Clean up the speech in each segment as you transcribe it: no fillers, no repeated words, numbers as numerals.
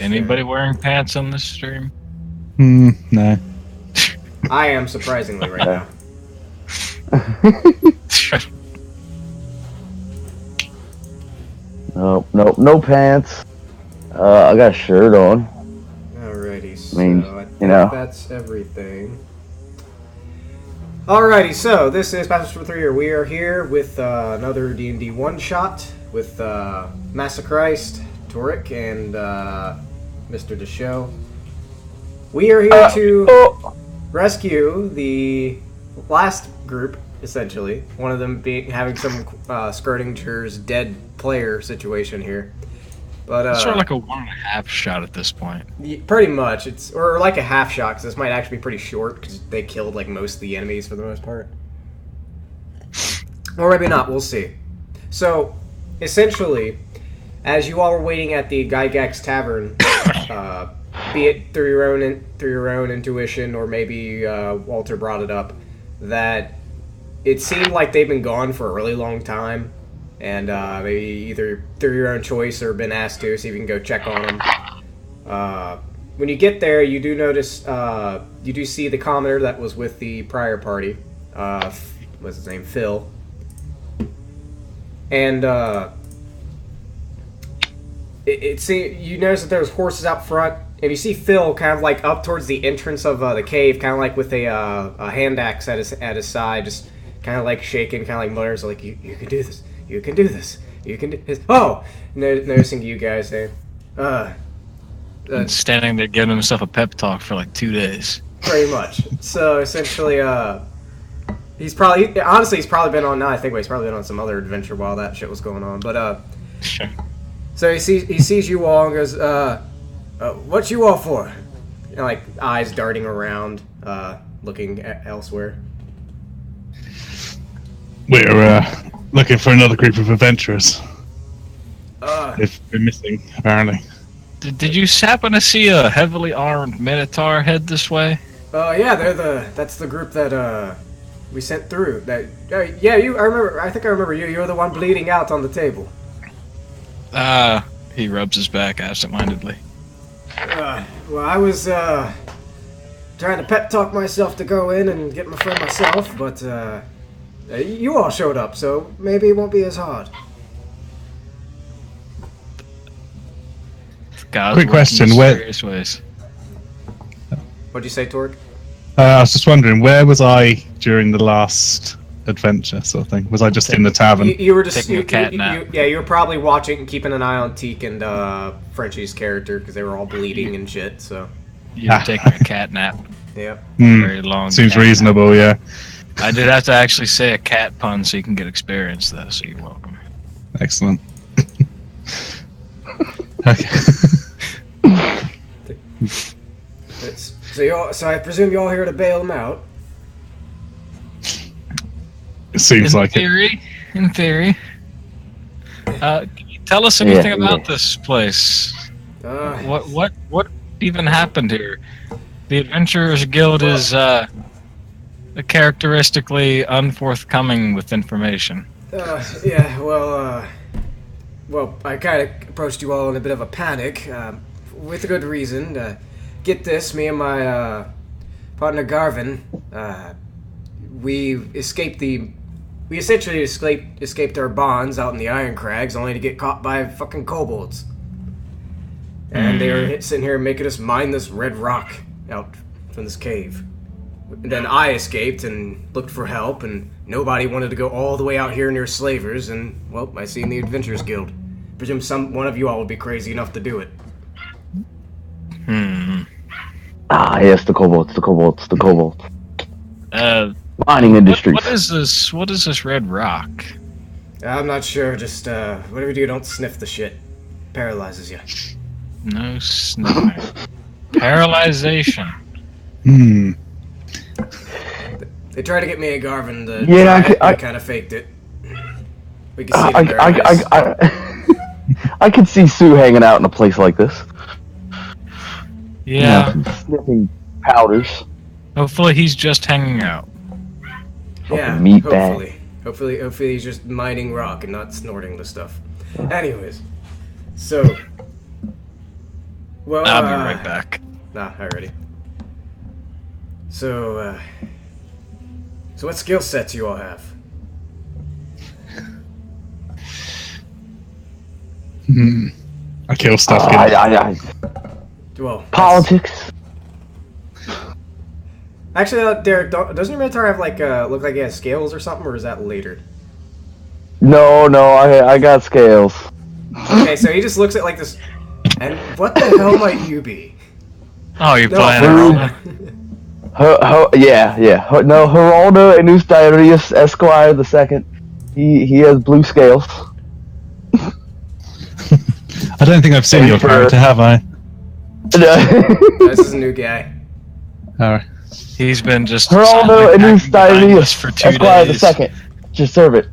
Anybody wearing pants on this stream? No. I am, surprisingly, right now. No pants. I got a shirt on. Alrighty, so I think that's everything. Alrighty, so this is Passage for 3. We are here with another D&D one-shot with Master Christ, Torek, and Mr.DaShow. We are here to rescue the last group, essentially. One of them having some Skirtinger's dead player situation here. But it's sort of like a 1.5 shot at this point. Pretty much, or like a half shot, because this might actually be pretty short, because they killed like most of the enemies for the most part. Or maybe not, we'll see. So, essentially, as you all were waiting at the Gygax Tavern, be it through your own intuition, or maybe Walter brought it up, that it seemed like they've been gone for a really long time. And maybe either through your own choice or been asked to, see if you can go check on them. When you get there, you do notice, you do see the commoner that was with the prior party. What's his name? Phil. And you notice that there's horses out front, and you see Phil kind of like up towards the entrance of the cave, kind of like with a hand axe at his side, just kind of like shaking, kind of like mutters, like, you can do this. You can do this. You can do this. Oh! Noticing you guys there. Standing there giving himself a pep talk for like 2 days. Pretty much. So, essentially, he's probably been on, I think he's probably been on some other adventure while that shit was going on. But, Sure. So he sees you all and goes, what you all for? You know, like, eyes darting around, looking elsewhere. We're, looking for another group of adventurers. If we're missing, apparently. Did you happen to see a heavily armed Minotaur head this way? Yeah, that's the group that we sent through. That I think I remember you. You were the one bleeding out on the table. He rubs his back absentmindedly. Well, I was trying to pep talk myself to go in and get my friend myself, but you all showed up, so maybe it won't be as hard. Quick question, where... Ways. What'd you say, Torque? I was just wondering, where was I during the last adventure, sort of thing? Was I just in the tavern? You were just taking a cat nap. You were probably watching, keeping an eye on Teak and Frenchie's character, because they were all bleeding and shit, so... You were taking a cat nap. Yep. Very long. Seems reasonable, nap. Yeah. I did have to actually say a cat pun so you can get experience, though, so you're welcome. Excellent. Okay. So I presume you're all here to bail them out? It seems like it. In theory. Can you tell us anything about this place? What even happened here? The Adventurers Guild is characteristically unforthcoming with information. Well, I kind of approached you all in a bit of a panic, with a good reason. Get this, me and my partner Garvin, we essentially escaped our bonds out in the Iron Crags, only to get caught by fucking kobolds. And they were sitting here making us mine this red rock out from this cave. And then I escaped and looked for help, and nobody wanted to go all the way out here near Slavers, and, well, I seen the Adventurers Guild. Presume one of you all would be crazy enough to do it. Yes, the kobolds. Mining industries. What is this red rock? I'm not sure, just, whatever you do, don't sniff the shit. Paralyzes you. No sniffing. Paralyzation. They tried to get me and Garvin to I kind of faked it. We can see I could see Sue hanging out in a place like this. Yeah. Sniffing powders. Hopefully he's just hanging out. Yeah, meat hopefully. bag. Hopefully he's just mining rock and not snorting the stuff. Anyways, so Well, I'll be right back. Nah, already. So, so what skill sets you all have? I kill stuff. Well, politics. Actually, Derek, doesn't your Minotaur have like look like he has scales or something, or is that later? No, I got scales. Okay, so he just looks at like this. And what the hell might you be? Oh, you're No, playing Marrow. Yeah. No, Geraldo Anustarius Esquire II. He has blue scales. I don't think I've seen your character, have I? This is a new guy. Alright. He's been just Geraldo Anustarius for 2 Esquire days. II. Just serve it.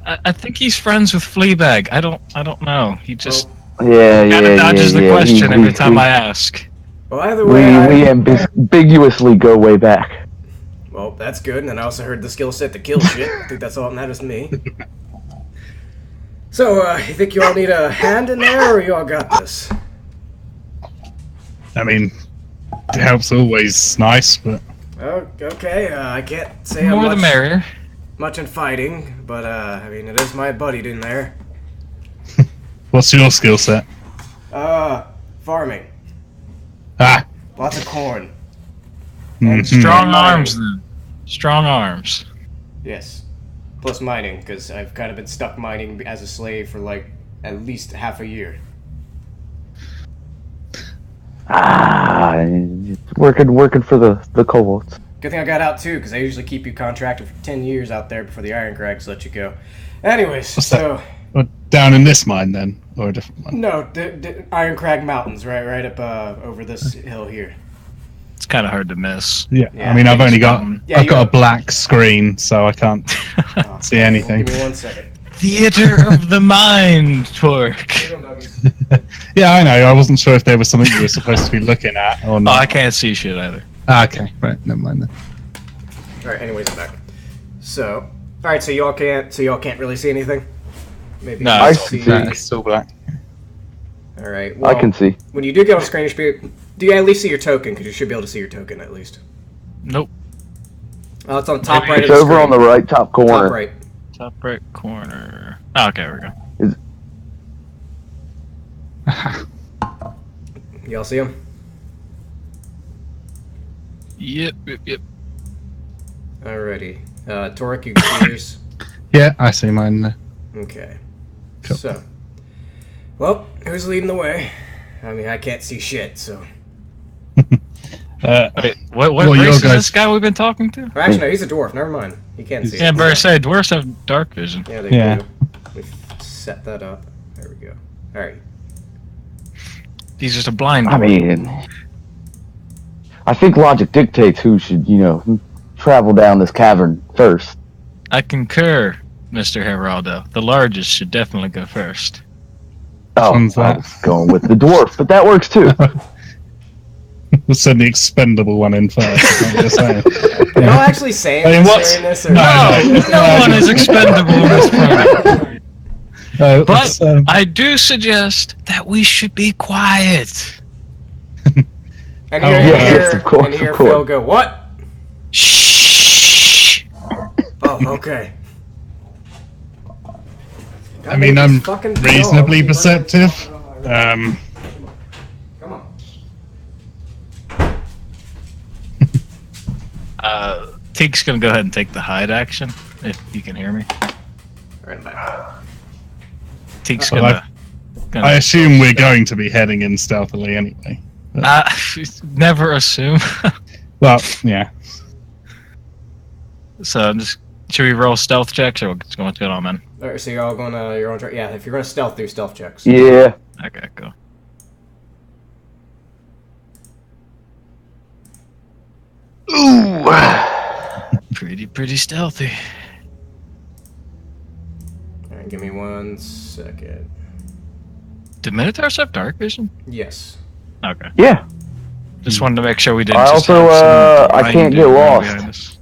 I think he's friends with Fleabag. I don't know. He just Yeah. dodges the question every time I ask. Well, either way, we ambiguously go way back. Well, that's good, and then I also heard the skill set to kill shit. I think that's all that matters to me. So, you think you all need a hand in there, or you all got this? I mean, it helps always nice, but... Oh, okay, I can't say More the merrier. much in fighting, but, I mean, it is my buddy in there. What's your skill set? Farming. Ah! Lots of corn. Strong arms, then. Strong arms. Yes. Plus mining, because I've kind of been stuck mining as a slave for, like, at least half a year. Working for the cohorts. Good thing I got out, too, because I usually keep you contracted for 10 years out there before the Iron Crags let you go. Anyways, What's so... that? Down in this mine, then? Or a different one? No, the Iron Crag Mountains, right up over this hill here. It's kind of hard to miss. Yeah. Yeah, I mean, I've only got... Yeah, I've got a black screen, so I can't see anything. Give me 1 second. Theater of the mind, Torque. Yeah, I know. I wasn't sure if there was something you were supposed to be looking at or Oh, not. I can't see shit either. Ah, okay. Right. Never mind then. Alright, anyways, I'm back. So... Alright, so y'all can't really see anything? Maybe No, you I can see. see... Nah, it's still black. Alright, well... I can see. When you do get on screen, you should be... Do you at least see your token? Because you should be able to see your token, at least. Nope. Oh, it's on top Maybe right It's of the over screen. on the right top corner. Top right. Top right corner. Oh, okay, there we go. Y'all see him? Yep. Alrighty. Torek, you can see yours? Yeah, I see mine there. Okay. Cool. So... Well, who's leading the way? I mean, I can't see shit, so... Wait, what well, race your is guys- this guy we've been talking to? Or actually, no, he's a dwarf. Never mind. He can't see. Yeah, but I say dwarves have dark vision. Yeah, they Yeah. do. We've set that up. There we go. Alright. He's just a blind I dwarf. mean, I think logic dictates who should, travel down this cavern first. I concur, Mr. Geraldo. The largest should definitely go first. Oh, one's I that? was going with the dwarf, but that works too. We'll send the expendable one in first. I'm just saying. Are y'all actually saying I mean, this what's- during this? Or No one is expendable in this party. But Let's, I do suggest that we should be quiet. And Oh, here, yes, of course, and here of course. Phil go, what? Shh. Oh, okay. I mean, I'm Fucking reasonably dog. perceptive. Come on. Teek's gonna go ahead and take the hide action, if you can hear me. Alright, I'm back. Teek's Well, gonna I assume we're going to be heading in stealthily anyway. never assume. Well, yeah. So should we roll stealth checks or what's going on, man? Alright, so you're all going to your own track. Yeah, if you're going to stealth, do stealth checks. Yeah. Okay, go. Ooh. Pretty stealthy. Alright, give me 1 second. Do Minotaurs have dark vision? Yes. Okay. Yeah. Just wanted to make sure we didn't. I just also, have some I can't grinding get around lost. behind us.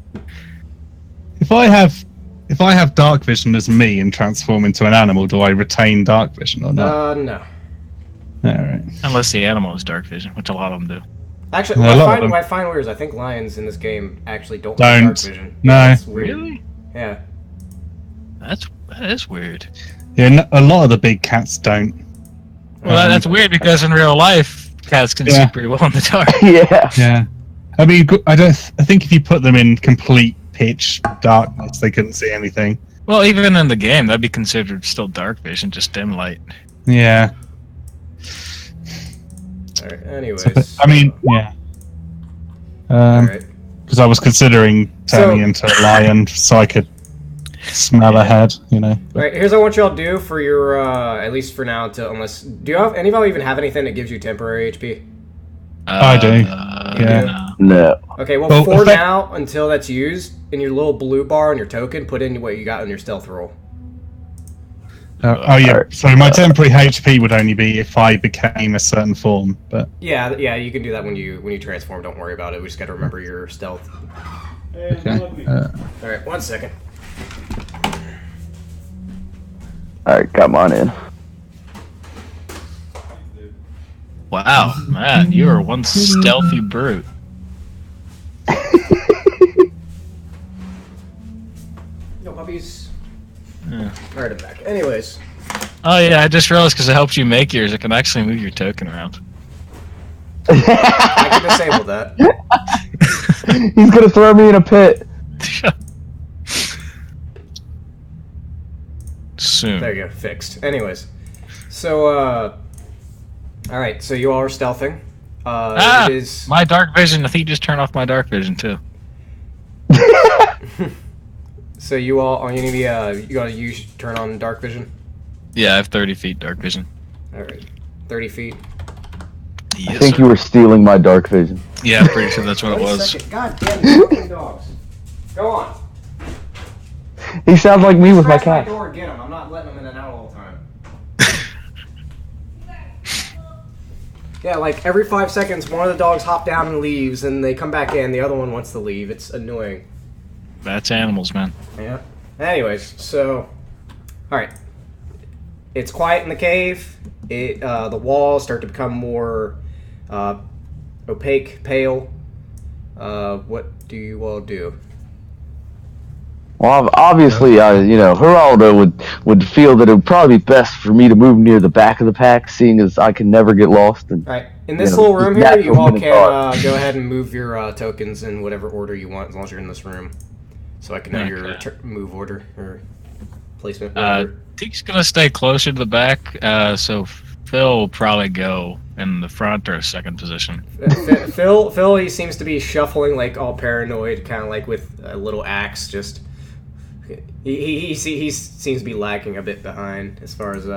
If I have dark vision as me and transform into an animal, do I retain dark vision or not? No. Unless the animal is dark vision, which a lot of them do. Actually, Yeah, what I find weird is I think lions in this game actually don't have dark vision. No. That's weird. Really? Yeah. That is weird. Yeah, a lot of the big cats don't. Well, that's weird because in real life, cats can see pretty well in the dark. Yeah. Yeah. I mean, I think if you put them in complete pitch darkness, they couldn't see anything. Well, even in the game, that'd be considered still dark vision, just dim light. Yeah. Alright, anyways. So, I mean, yeah. Alright. Because I was considering turning into a lion so I could smell ahead, you know. Alright, here's what I want y'all to do for your, at least for now, do you have, any of y'all even have anything that gives you temporary HP? I do. Yeah. No. Okay, well for now, until that's used, in your little blue bar on your token, put in what you got on your stealth roll. Oh yeah, so my temporary HP would only be if I became a certain form, but... Yeah, you can do that when you transform, don't worry about it, we just gotta remember your stealth. Okay. Alright, 1 second. Alright, got mine in. Wow, man, you are one stealthy brute. No puppies. Yeah. Alright, I'm back. Anyways. Oh yeah, I just realized because it helps you make yours, it can actually move your token around. I can disable that. He's gonna throw me in a pit. Soon. There you go, fixed. Anyways. So, alright, so you all are stealthing. It is... My dark vision, I think you just turned off my dark vision too. So you all you need to you gotta turn on dark vision? Yeah, I have 30 feet dark vision. Alright. 30 feet. Yes, I think you were stealing my dark vision. Yeah, I'm pretty sure that's what it Wait a was. second. God damn these fucking dogs. Go on. He sounds like me with my Scratch cat. door and get him. I'm not letting them in and out all the time. Yeah, like every 5 seconds, one of the dogs hop down and leaves, and they come back in. The other one wants to leave. It's annoying. That's animals, man. Yeah. Anyways, so, all right. It's quiet in the cave. The walls start to become more opaque, pale. What do you all do? Well, obviously, Geraldo would feel that it would probably be best for me to move near the back of the pack, seeing as I can never get lost. And, all right. In this little room here, you all can go ahead and move your tokens in whatever order you want, as long as you're in this room. So I can know your move order or placement order. Teek's gonna stay closer to the back, so Phil will probably go in the front or second position. Phil, he seems to be shuffling like all paranoid, kind of like with a little axe. Just he seems to be lagging a bit behind as far as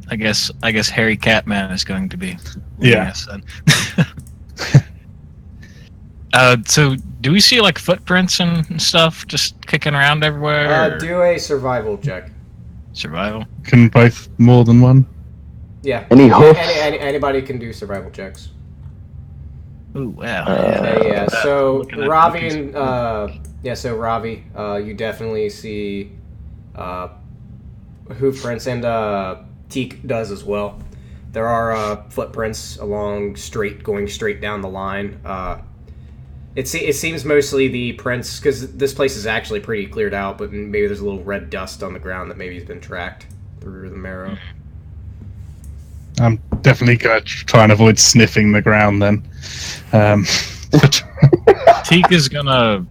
I guess Harry Catman is going to be. Yeah. So do we see like footprints and stuff just kicking around everywhere? Do a survival check. Survival. Can both more than one? Yeah. Any hoofs? Anybody can do survival checks. Ooh, wow. Yeah. So Ravi and Ravi, you definitely see hoof prints, and Teek does as well. There are footprints going straight down the line. It seems mostly the prints, because this place is actually pretty cleared out, but maybe there's a little red dust on the ground that maybe has been tracked through the Marrow. I'm definitely going to try and avoid sniffing the ground then. Teek is gonna...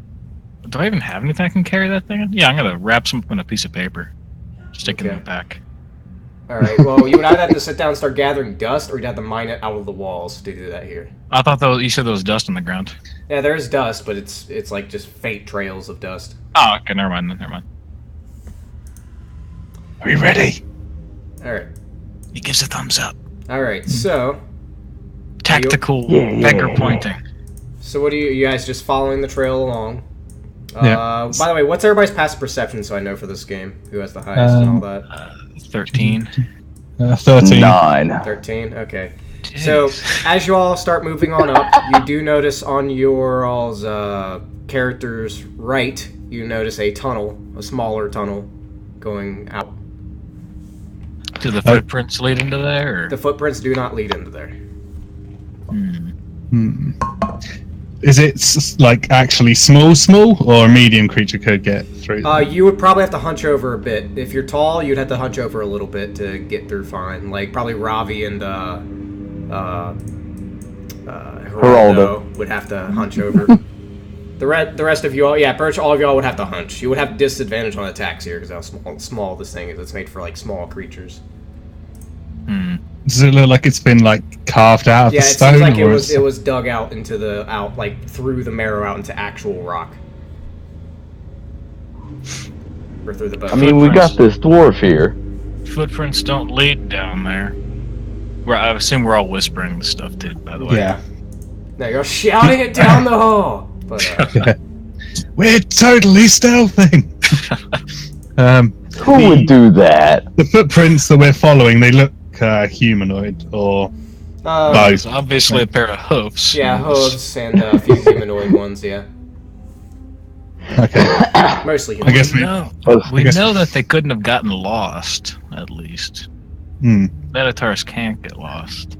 Do I even have anything I can carry that thing in? Yeah, I'm gonna wrap something in a piece of paper. Stick it in the back. Alright, well, you would either have to sit down and start gathering dust, or you'd have to mine it out of the walls to do that here. I thought you said there was dust on the ground. Yeah, there's dust, but it's like just faint trails of dust. Oh, okay, never mind. Are you ready? Alright. He gives a thumbs up. Alright, so... Tactical finger pointing. So what do you guys just following the trail along? Yeah. By the way, what's everybody's passive perception so I know for this game? Who has the highest and all that? 13. 13. 9. 13? Okay. Jeez. So, as you all start moving on up, you do notice on your all's character's right, you notice a tunnel, a smaller tunnel, going out. Do the footprints lead into there? Or? The footprints do not lead into there. Is it like actually small, or a medium creature could get through? You would probably have to hunch over a bit. If you're tall, you'd have to hunch over a little bit to get through fine. Like probably Ravi and Geraldo would have to hunch over. The rest of you all, pretty much all of y'all would have to hunch. You would have disadvantage on attacks here because how small this thing is. It's made for like small creatures. Does it look like it's been like carved out of the stone? Yeah, it seems like it was dug out into through the marrow out into actual rock. Or through the bone. I mean, we got this dwarf here. Footprints don't lead down there. I assume we're all whispering the stuff too, by the way. Yeah. No, you're shouting it down the hall. But, we're totally stealthing. Who would do that? The footprints that we're following, they look humanoid or both. Obviously a pair of hoofs. Yeah, hooves and a few humanoid ones, yeah. Okay. Mostly I guess humanoid. we know that they couldn't have gotten lost, at least. Minotaurs can't get lost.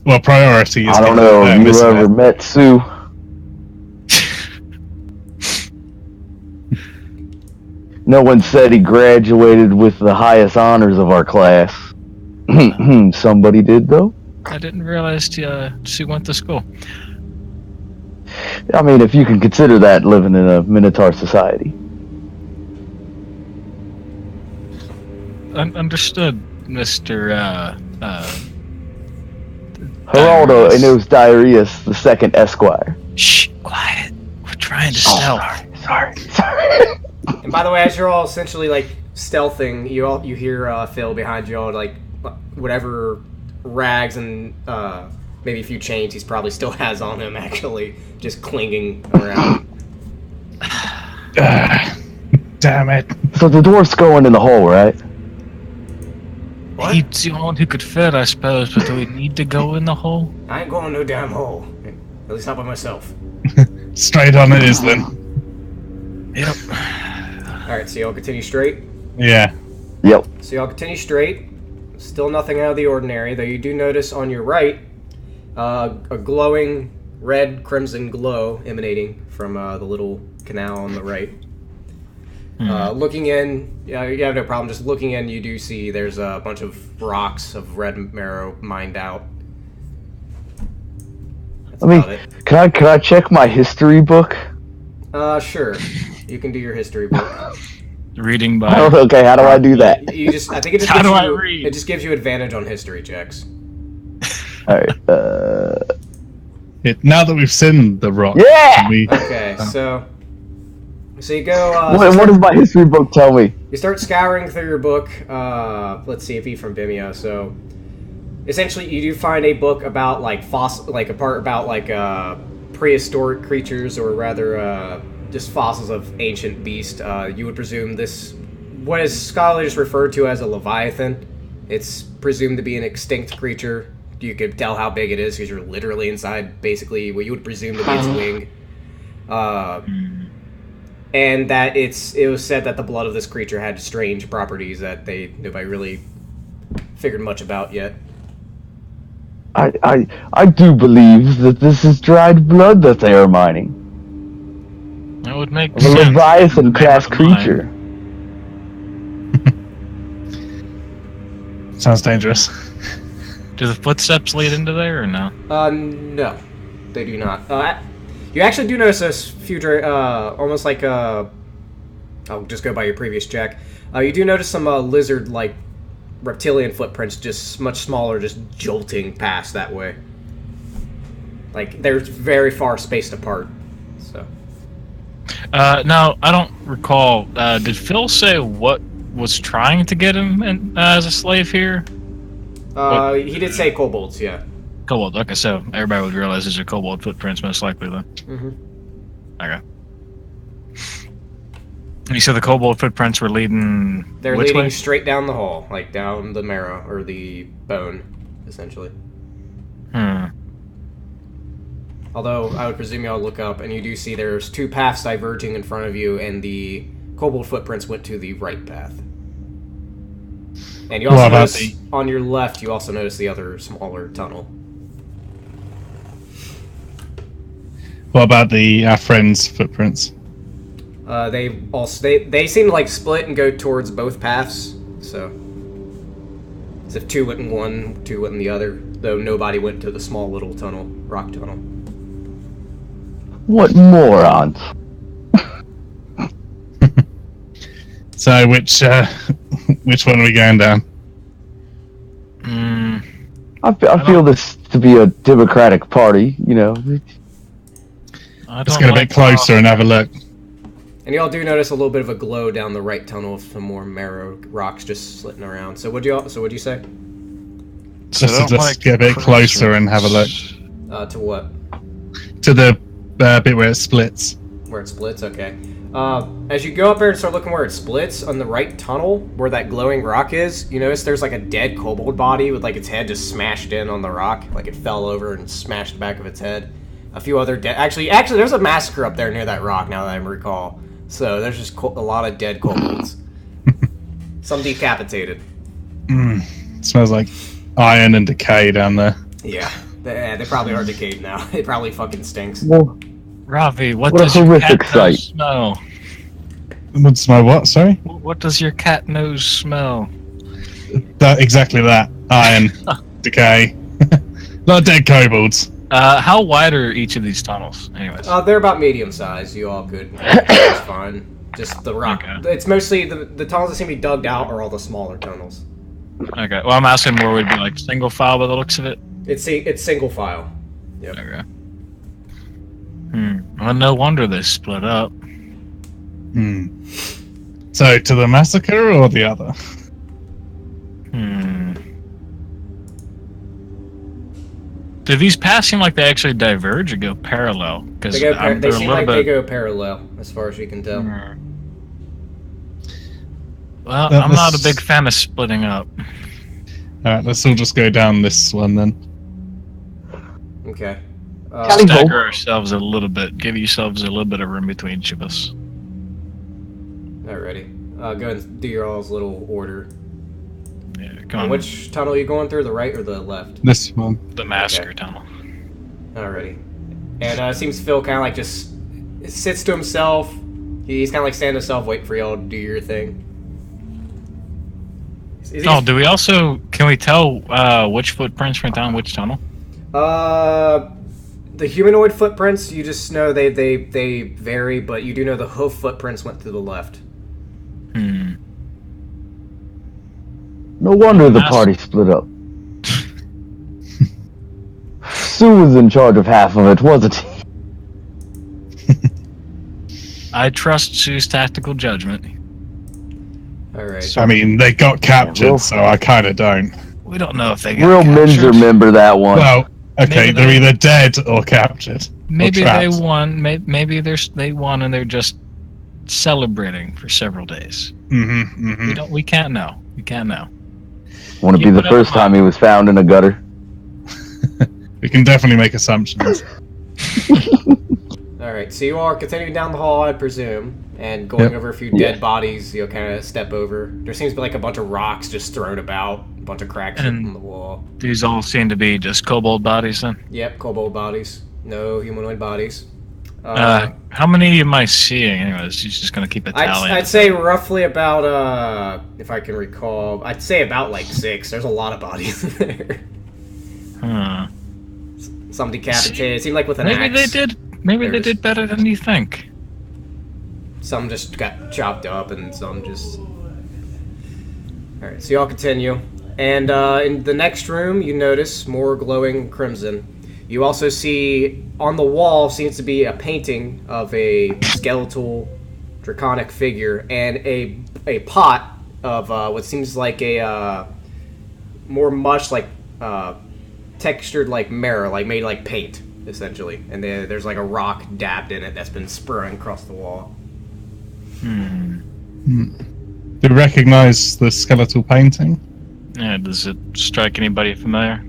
Well, priority is... I don't know, have you ever met Sue? No one said he graduated with the highest honors of our class. Somebody did, though? I didn't realize she went to school. I mean, if you can consider that living in a Minotaur society. Understood, Mr. Geraldo Enos Diarrheus the Second Esquire. Shh, quiet. We're trying to stealth. Sorry. And by the way, as you're all essentially like stealthing, you hear Phil behind you all like whatever rags and maybe a few chains he probably still has on him actually just clinging around. Damn it. So the dwarf's going in the hole, right? What? He's the only one who could fit, I suppose, but do we need to go in the hole? I ain't going no damn hole. At least not by myself. Straight on it is then. Yep. Alright, so y'all continue straight? Yeah. Yep. So y'all continue straight. Still nothing out of the ordinary, though you do notice on your right a glowing red crimson glow emanating from the little canal on the right. Looking in, you have no problem. Just looking in, you do see there's a bunch of rocks of red marrow mined out. That's about it. Can I check my history book? Sure. You can do your history book. Reading by... Okay, how do I do that? I think it just How gives do I you, read? It just gives you advantage on history checks. Alright, Now that we've seen the rock... Yeah! Okay, so you go... what does my history book tell me? You start scouring through your book. Let's see, if from Vimeo. So, essentially, you do find a book about like a part about like prehistoric creatures, or rather, just fossils of ancient beast. You would presume this, what is scholars refer to as a leviathan. It's presumed to be an extinct creature. You could tell how big it is because you're literally inside, basically, what you would presume to be its wing. And that it was said that the blood of this creature had strange properties that nobody really figured much about yet. I do believe that this is dried blood that they are mining. That would make A sense. Leviathan class creature. Sounds dangerous. Do the footsteps lead into there or no? No, they do not. You actually do notice this future, almost like I'll just go by your previous check. You do notice some lizard-like reptilian footprints, just much smaller, just jolting past that way. Like they're very far spaced apart. So. No, I don't recall. Did Phil say what was trying to get him as a slave here? He did say kobolds, yeah. Kobold. Okay, so everybody would realize these are kobold footprints, most likely, then. Okay. And you said the kobold footprints were leading. They're which leading way? straight down the hall, like down the marrow or the bone, essentially. Although I would presume y'all look up and you do see there's two paths diverging in front of you, and the kobold footprints went to the right path. And you also notice on your left, you also notice the other smaller tunnel. What about our friends' footprints? They seem to like split and go towards both paths. So, as if two went in one, two went in the other. Though nobody went to the small little tunnel, rock tunnel. What morons! So which one are we going down? I feel this to be a democratic party, you know. Let's get a bit closer and have a look. And y'all do notice a little bit of a glow down the right tunnel with some more marrow rocks just slitting around. So what'd you say? Just get a bit closer and have a look. To what? To the bit where it splits. Where it splits, okay. As you go up there and start looking where it splits, on the right tunnel, where that glowing rock is, you notice there's like a dead kobold body with like its head just smashed in on the rock. Like it fell over and smashed the back of its head. A few other dead... Actually, there's a massacre up there near that rock, now that I recall. So there's just a lot of dead kobolds. Some decapitated. Smells like iron and decay down there. Yeah. They probably are decayed now. It probably fucking stinks. Well, Ravi, what does your cat nose smell? What's my what? Sorry. What does your cat nose smell? Exactly that. Iron, decay. Not dead kobolds. How wide are each of these tunnels, anyways? They're about medium size. You all could. It's fine. Just the rock. Okay. It's mostly the tunnels that seem to be dug out are all the smaller tunnels. Okay. Well, I'm asking more would be like single file by the looks of it. It's single file. Yep. Okay. Well, no wonder they split up. So, to the massacre or the other? Do these paths seem like they actually diverge or go parallel? They seem like they go parallel, as far as you can tell. Well, I'm not a big fan of splitting up. Alright, let's all just go down this one then. Okay. Stagger ourselves a little bit. Give yourselves a little bit of room between each of us. Alrighty. Go ahead and do your all's little order. Yeah, come on. Which tunnel are you going through, the right or the left? This one. The massacre tunnel. Alrighty. And it seems Phil kind of like just sits to himself. He's kind of like standing to himself, waiting for y'all to do your thing. Do we also... Can we tell which footprints went down which tunnel? The humanoid footprints, you just know they vary, but you do know the hoof footprints went to the left. No wonder the party split up. Sue was in charge of half of it, wasn't he? I trust Sue's tactical judgment. Alright. I mean, they got captured, so I kind of don't. We don't know if they got Real captured. Minzer remember that one. Well, okay, they're either dead or captured. Maybe they won. Maybe they won and they're just celebrating for several days. We can't know. We can't know. Want to be the first time he was found in a gutter? We can definitely make assumptions. Alright, so you are continuing down the hall, I presume, and going over a few dead bodies. You'll kind of step over. There seems to be like a bunch of rocks just thrown about, a bunch of cracks in the wall. These all seem to be just kobold bodies then? Yep, kobold bodies. No humanoid bodies. How many am I seeing? Anyways, she's just gonna keep a tally. I'd say roughly about, if I can recall, I'd say about like 6. There's a lot of bodies in there. Some decapitated. It seemed like with an axe. Maybe they did better than you think. Some just got chopped up, and some just... Alright, so y'all continue. And in the next room, you notice more glowing crimson. You also see, on the wall, seems to be a painting of a skeletal draconic figure, and a pot of what seems like a more much like textured like mirror, like made like paint, essentially. And there's like a rock dabbed in it that's been spraying across the wall. Do you recognize the skeletal painting? Yeah, does it strike anybody familiar?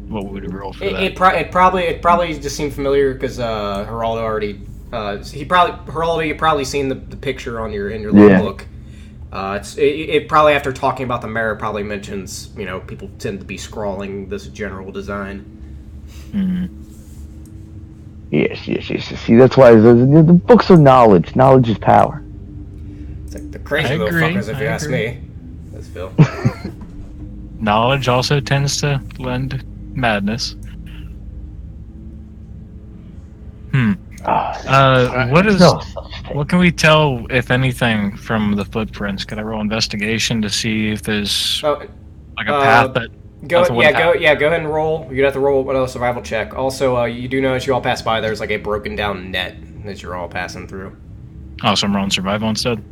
What would we roll for that? It probably just seemed familiar because Geraldo already. Geraldo, you've probably seen the picture on in your little book. It probably, after talking about the Marrow, probably mentions, you know, people tend to be scrawling this general design. Yes. See, that's why the books are knowledge. Knowledge is power. It's like the crazy little fuckers, if you ask me. That's Phil. Knowledge also tends to lend madness. What can we tell, if anything, from the footprints? Can I roll investigation to see if there's like a path that? Go ahead and roll. You'd have to roll a survival check. Also, you do notice you all pass by. There's like a broken down net that you're all passing through. Oh, so I'm rolling survival instead.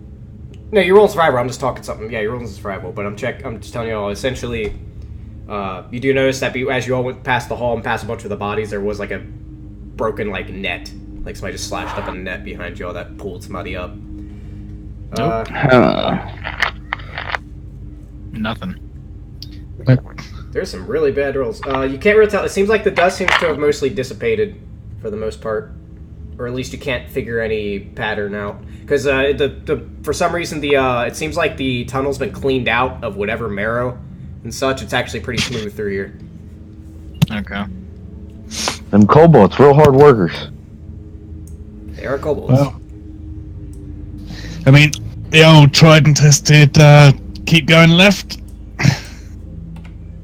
No, you're rolling survival. I'm just talking something. Yeah, you're rolling survival, but I'm just telling you all. Essentially, you do notice that as you all went past the hall and past a bunch of the bodies, there was like a broken like net. Like somebody just slashed up a net behind you all that pulled somebody up. Nope. Nothing. There's some really bad rolls. You can't really tell. It seems like the dust seems to have mostly dissipated for the most part. Or at least you can't figure any pattern out. Because for some reason, it seems like the tunnel's been cleaned out of whatever marrow and such. It's actually pretty smooth through here. Okay. Them kobolds, real hard workers. They are kobolds. Well, I mean, the old tried and tested keep going left.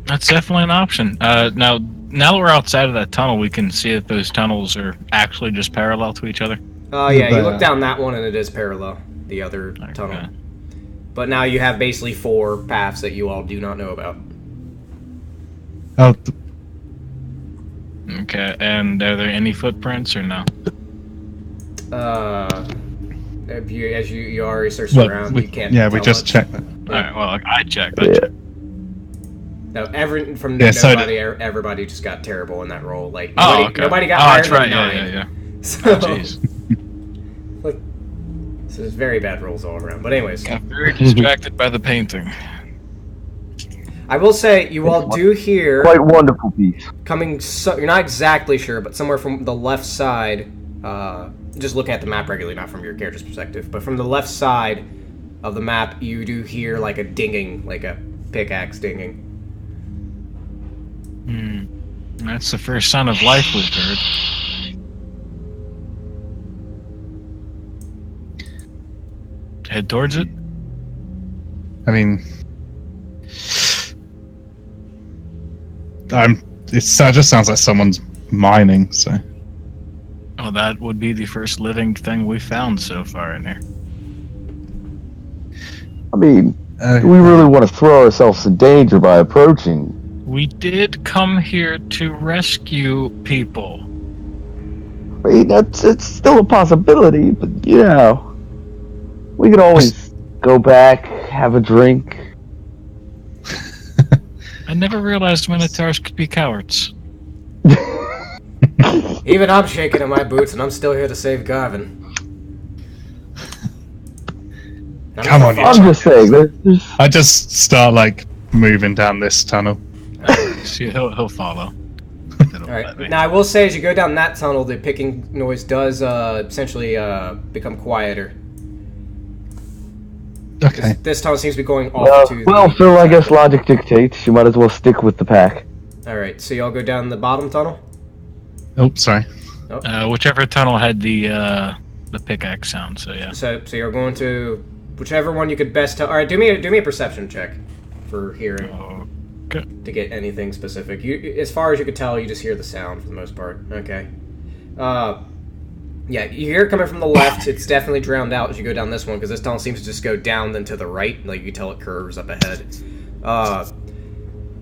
That's definitely an option. Now that we're outside of that tunnel, we can see if those tunnels are actually just parallel to each other. Yeah, you look down that one and it is parallel, the other tunnel. But now you have basically 4 paths that you all do not know about. Oh. Okay, and are there any footprints or no? As you already searched around, you can't. Yeah, we just checked that. Yeah. All right, well, I checked. No, everybody everybody just got terrible in that roll. Like nobody got higher than 9. Yeah. So, jeez. So there's very bad rolls all around. But anyways, got very distracted by the painting. I will say you all do hear quite wonderful piece coming. You're not exactly sure, but somewhere from the left side. Just looking at the map regularly, not from your character's perspective, but from the left side of the map, you do hear like a dinging, like a pickaxe dinging. That's the first sign of life we've heard. Head towards it? I mean, it just sounds like someone's mining, so. Well, that would be the first living thing we found so far in here. I mean, do we really want to throw ourselves in danger by approaching? We did come here to rescue people. I mean, it's still a possibility, but you know, we could always go back, have a drink. I never realized Minotaurs could be cowards. Even I'm shaking in my boots, and I'm still here to save Garvin. Come on, I'm just saying. I just start like moving down this tunnel. See, he'll follow. Alright, now I will say as you go down that tunnel, the picking noise does essentially become quieter. Okay. This tunnel seems to be going off to Phil, I guess logic dictates. You might as well stick with the pack. Alright, so y'all go down the bottom tunnel? Oh, sorry. Whichever tunnel had the pickaxe sound, so yeah. So you're going to whichever one you could best tell. Alright, do me a perception check for hearing. Okay. To get anything specific. As far as you could tell, you just hear the sound for the most part. Okay. Yeah, you hear it coming from the left. It's definitely drowned out as you go down this one, because this tunnel seems to just go down then to the right. Like, you can tell it curves up ahead.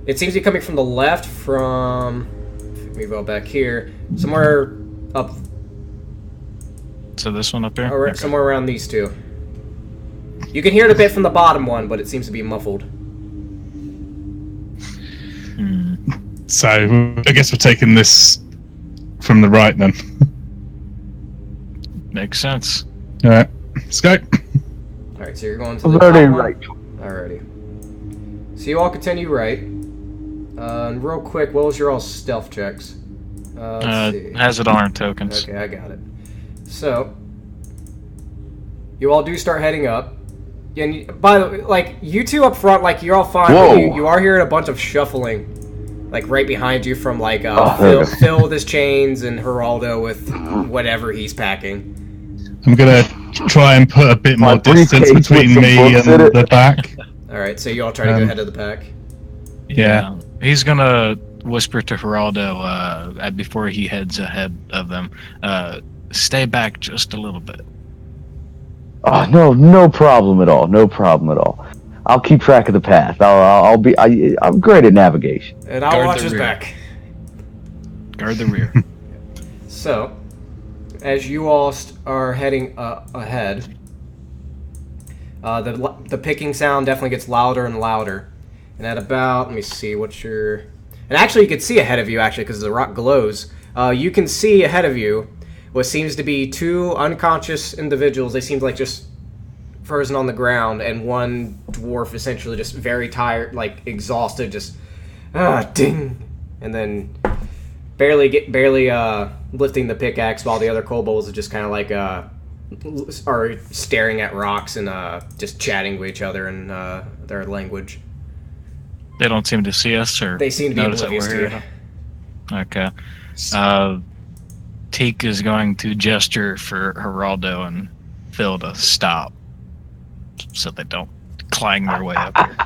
It seems to be coming from the left from... Let me go back here. Somewhere up... So this one up here? Okay. Somewhere around these two. You can hear it a bit from the bottom one, but it seems to be muffled. So, I guess we're taking this from the right then. Makes sense. Alright, let's go. Alright, so you're going to the top right. Alrighty. So you all continue right. And real quick, what was your all stealth checks? Let's see. Hazard arm tokens. Okay, I got it. So, you all do start heading up. And by the way, like, you two up front, like, you're all fine, Whoa. but you are hearing a bunch of shuffling, like, right behind you from, like, Phil with his chains and Geraldo with whatever he's packing. I'm gonna try and put a bit more distance between me and the back. Alright, so you all try to go ahead of the pack? Yeah. He's gonna whisper to Geraldo before he heads ahead of them. Stay back just a little bit. Oh no problem at all. No problem at all. I'll keep track of the path. I'm great at navigation. And I'll watch his back. Guard the rear. So, as you all are heading ahead, the picking sound definitely gets louder and louder. And at about, let me see, what's your... And actually, you can see ahead of you, actually, because the rock glows. You can see ahead of you what seems to be two unconscious individuals. They seem like just frozen on the ground, and one dwarf essentially just very tired, like exhausted, just ding, and then barely lifting the pickaxe, while the other kobolds are just kind of like are staring at rocks and just chatting with each other in their language. They don't seem to see us, or they seem to be oblivious to you. Okay. Teak is going to gesture for Geraldo and Phil to stop, so they don't clang their way up here.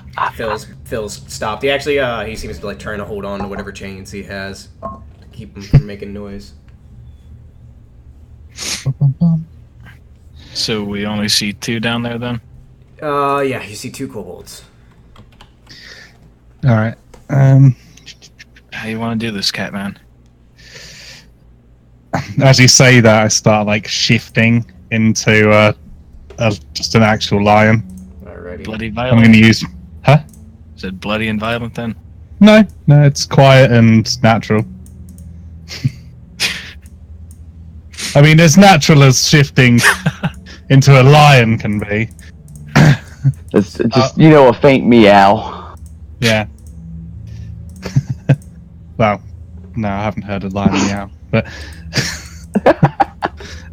Phil's stopped. He actually he seems to be like trying to hold on to whatever chains he has to keep him from making noise. So we only see two down there then? Yeah, you see two kobolds. All right. How you want to do this, Catman? As you say that, I start like shifting into just an actual lion. Alrighty. Bloody I'm violent? going to use... Huh? Is it bloody and violent then? No, it's quiet and natural. I mean, as natural as shifting into a lion can be. It's just, a faint meow. Yeah. Well, no, I haven't heard a lion meow, but...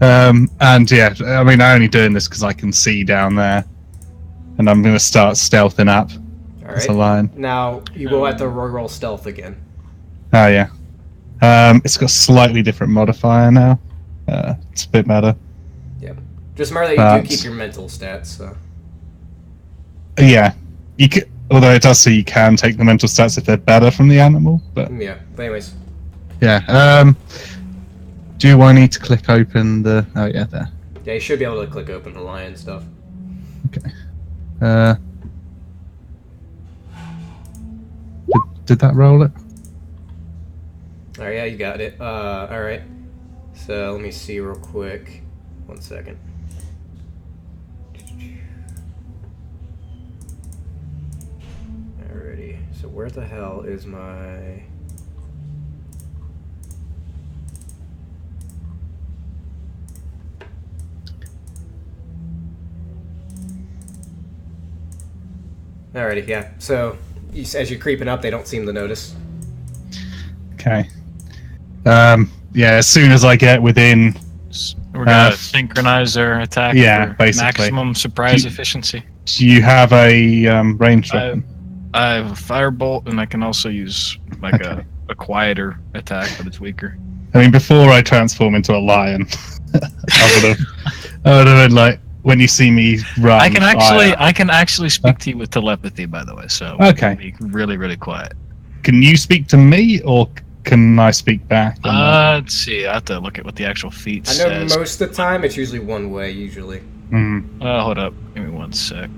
and yeah, I mean, I'm only doing this because I can see down there. And I'm going to start stealthing up. As a lion. Now, you go at the roll stealth again. Oh, yeah. It's got a slightly different modifier now. It's a bit better. Yep. Just remember that you do keep your mental stats, so... Yeah. Although it does say you can take the mental stats if they're better from the animal, but... Yeah, but anyways. Yeah, do I need to click open the... Oh, yeah, there. Yeah, you should be able to click open the lion stuff. Okay. Did that roll it? Oh, yeah, you got it. Alright. So, let me see real quick. 1 second. Alrighty. So, where the hell is my... Alrighty, yeah. So, as you're creeping up, they don't seem to notice. Okay. Yeah, as soon as I get within... We're going to synchronize our attack for basically. maximum surprise efficiency. Do you have a range weapon? I have a firebolt, and I can also use like a quieter attack, but it's weaker. I mean, before I transform into a lion, I would have been like, when you see me run, I can actually speak to you with telepathy, by the way. So okay, be really, really quiet. Can you speak to me, or can I speak back? Let's see. I have to look at what the actual feat says. I know most of the time it's usually one way. Usually. Hold up. Give me 1 sec.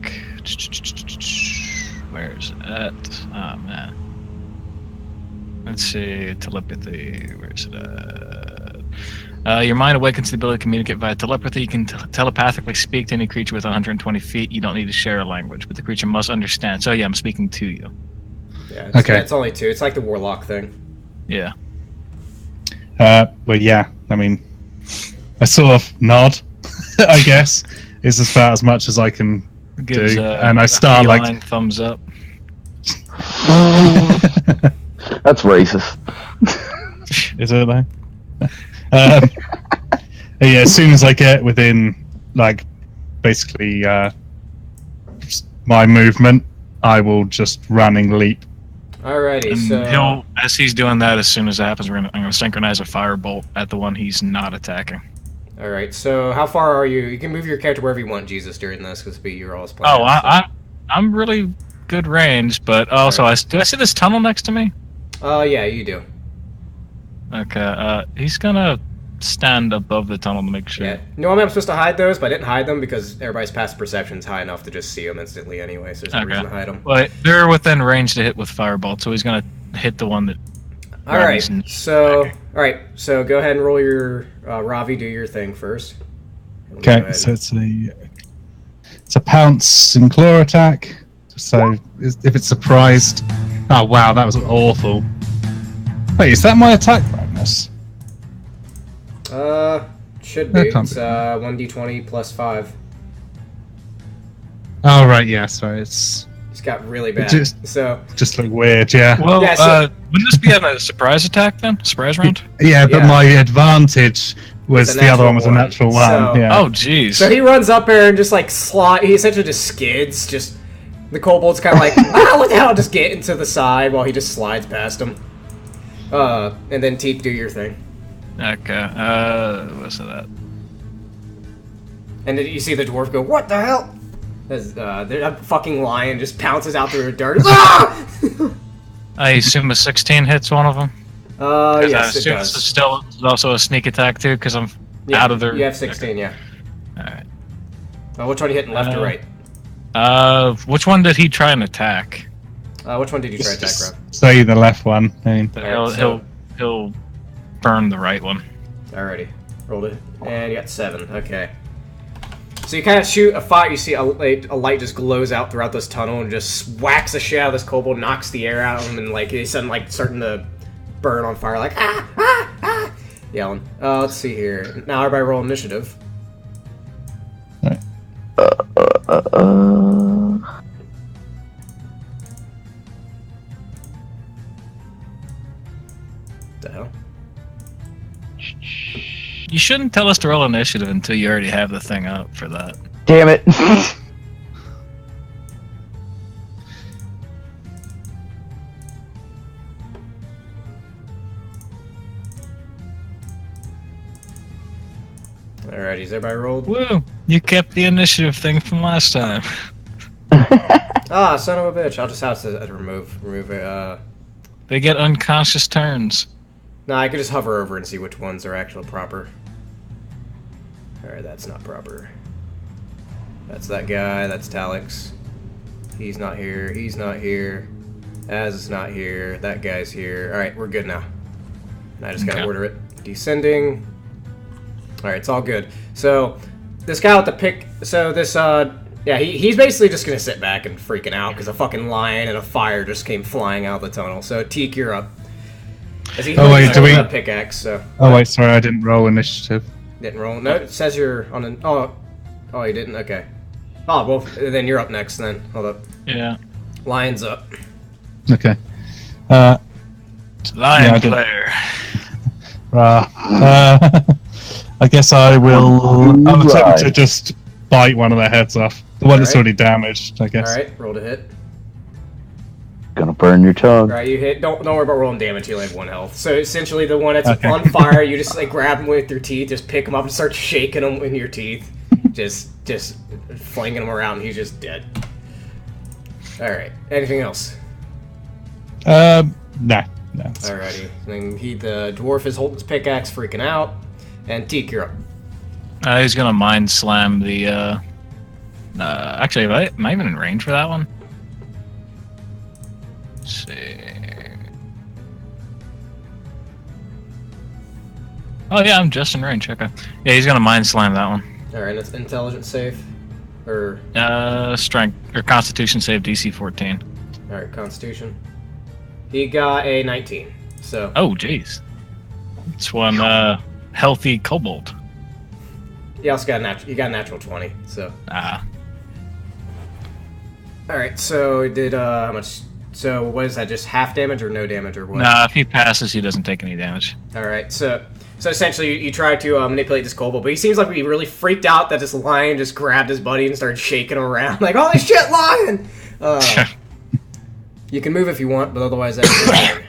Where's it at? Oh man. Let's see. Telepathy. Where's it at? Your mind awakens the ability to communicate via telepathy. You can telepathically speak to any creature within 120 feet. You don't need to share a language, but the creature must understand. So yeah, I'm speaking to you. Yeah. It's only 2. It's like the warlock thing. Yeah. Well, yeah. I mean, I sort of nod. I guess is about as much as I can do, and I start like thumbs up. That's racist. Is it though? Yeah, as soon as I get within, like, basically my movement, I will just running leap. Alrighty, And so as he's doing that, as soon as that happens, I'm gonna synchronize a firebolt at the one he's not attacking. alright, so how far are you? You can move your character wherever you want, Jesus, during this, because you're always playing. Oh, I'm really good range, but also do I see this tunnel next to me? Oh, yeah, you do. Okay, he's gonna stand above the tunnel to make sure. Yeah. Normally I'm supposed to hide those, but I didn't hide them because everybody's passive perception's high enough to just see them instantly anyway, so there's no reason to hide them. But they're within range to hit with firebolt, so he's gonna hit the one that. Alright, so go ahead and roll your Ravi, do your thing first. Okay, so it's a pounce and claw attack. So if it's surprised, oh wow, that was awful. Wait, is that my attack bonus? Should be. That can't It's be. 1d20 plus 5. Oh right, yeah. So it's Got really bad. just look weird, yeah. Well, Yeah, so- wouldn't this be a surprise attack then? Surprise round? Yeah, but Yeah. my advantage was It's a the other one natural was a one. natural one. So- Yeah. Oh, jeez. So he runs up there and just like he essentially just skids. Just the kobold's kind of like, what the hell? Just get into the side while he just slides past him. And then Teak, do your thing. Okay. What's that? And then you see the dwarf go, what the hell? As the fucking lion just pounces out through the dirt. Ah! I assume a 16 hits one of them. Yes, I it assume does. it's still also a sneak attack too, because I'm out of there. You have 16, yeah. All right. Which one are you hitting, left or right? Which one did he try and attack? Which one did you try to attack, Rob? Say the left one. I mean, He'll burn the right one. Alrighty. Rolled it. And you got 7. Okay. So you kind of shoot a fire, you see a light just glows out throughout this tunnel and just whacks the shit out of this kobold, knocks the air out of him, and like he's suddenly like starting to burn on fire, like yelling. Let's see here. Now everybody roll initiative. right. The hell? You shouldn't tell us to roll initiative until you already have the thing up for that. Damn it. Alrighty, is everybody rolled? Woo! You kept the initiative thing from last time. Ah, son of a bitch. I'll just have to remove it. They get unconscious turns. No, I could just hover over and see which ones are actual proper. Alright, that's not proper. That's that guy, that's Talix. He's not here, he's not here. Az is not here, that guy's here. Alright, we're good now. And I just gotta Okay. order it. Descending. Alright, it's all good. So, this guy with the pick, so this, yeah, he's basically just gonna sit back and freaking out because a fucking lion and a fire just came flying out of the tunnel. So, Teak, you're up. As he wait, do we- a pickaxe, so. Oh wait, sorry, I didn't roll initiative. Didn't roll. No, it says you're on an. Oh, you didn't. Okay. Oh well, then you're up next. Then hold up. Yeah. Lion's up. Okay. Lion I did. player. I guess I will. I'll attempt Right. to just bite one of their heads off. The one that's Alright. already damaged, I guess. All right, roll to hit. Gonna burn your tongue. All right, you hit. Don't worry about rolling damage. You only have 1 health. So essentially, the one that's Okay. on fire, you just like grab him with your teeth, just pick him up and start shaking him with your teeth, just flinging him around. And he's just dead. All right. Anything else? No. Alrighty. Then the dwarf is holding his pickaxe, freaking out, and Teak, you're up. He's gonna mind slam the. Actually, am I even in range for that one? Let's see. Oh yeah, I'm just in range. Okay. Yeah, he's gonna mind slam that one. All right, that's intelligence save, or Strength or Constitution save DC 14. all right, Constitution. He got a 19. So. Oh jeez. It's one healthy kobold. He also got a natural 20. So. Ah. All right. So it did how much? So what is that? Just half damage or no damage or what? Nah, if he passes, he doesn't take any damage. All right. So So essentially, you try to manipulate this kobold, but he seems like he really freaked out that this lion just grabbed his buddy and started shaking him around. Like, holy shit, lion! You can move if you want, but otherwise that's your turn.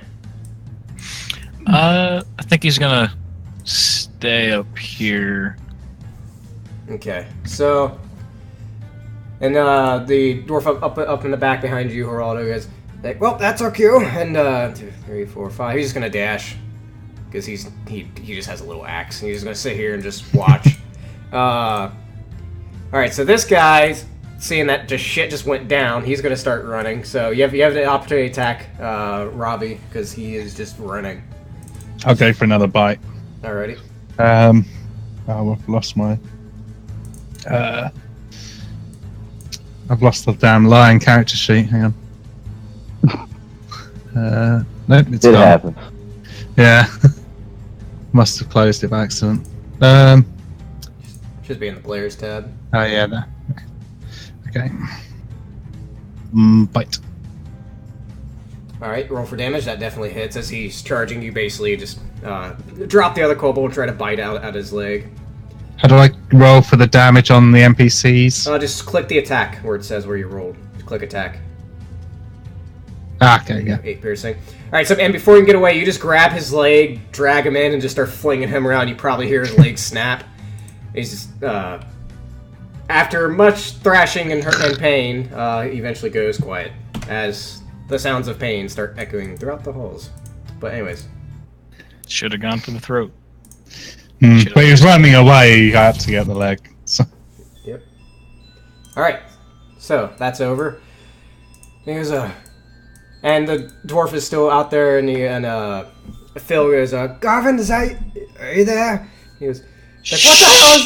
I think he's gonna stay up here. Okay, so... And the dwarf up in the back behind you, Geraldo, goes, like, well, that's our cue. And 2, 3, 4, 5. He's just gonna dash. Because he just has a little axe, and he's just gonna sit here and just watch. Alright, so this guy, seeing that shit just went down, he's gonna start running. So you have the opportunity to attack Robbie, because he is just running. I'll go for another bite. Alrighty. Oh, I've lost my... I've lost the damn lion character sheet. Hang on. Nope, it's It gone. happened. Yeah. Must have closed it by accident. Should be in the players tab. Oh yeah, there. Okay. Bite. Alright, roll for damage. That definitely hits. As he's charging you, basically just drop the other kobold and try to bite out at his leg. How do I roll for the damage on the NPCs? Just click the attack where it says where you rolled. Just click attack. Okay, yeah. 8 piercing. Alright, so and before you can get away, you just grab his leg, drag him in, and just start flinging him around. You probably hear his leg snap. He's just, after much thrashing and hurt and pain, he eventually goes quiet as the sounds of pain start echoing throughout the halls. But anyways. Should have gone for the throat. But he was running away, you had to get the leg. So. Yep. Alright, so that's over. Here's and the dwarf is still out there, and Phil goes, Garvin, are you there? He goes, like, what the hell is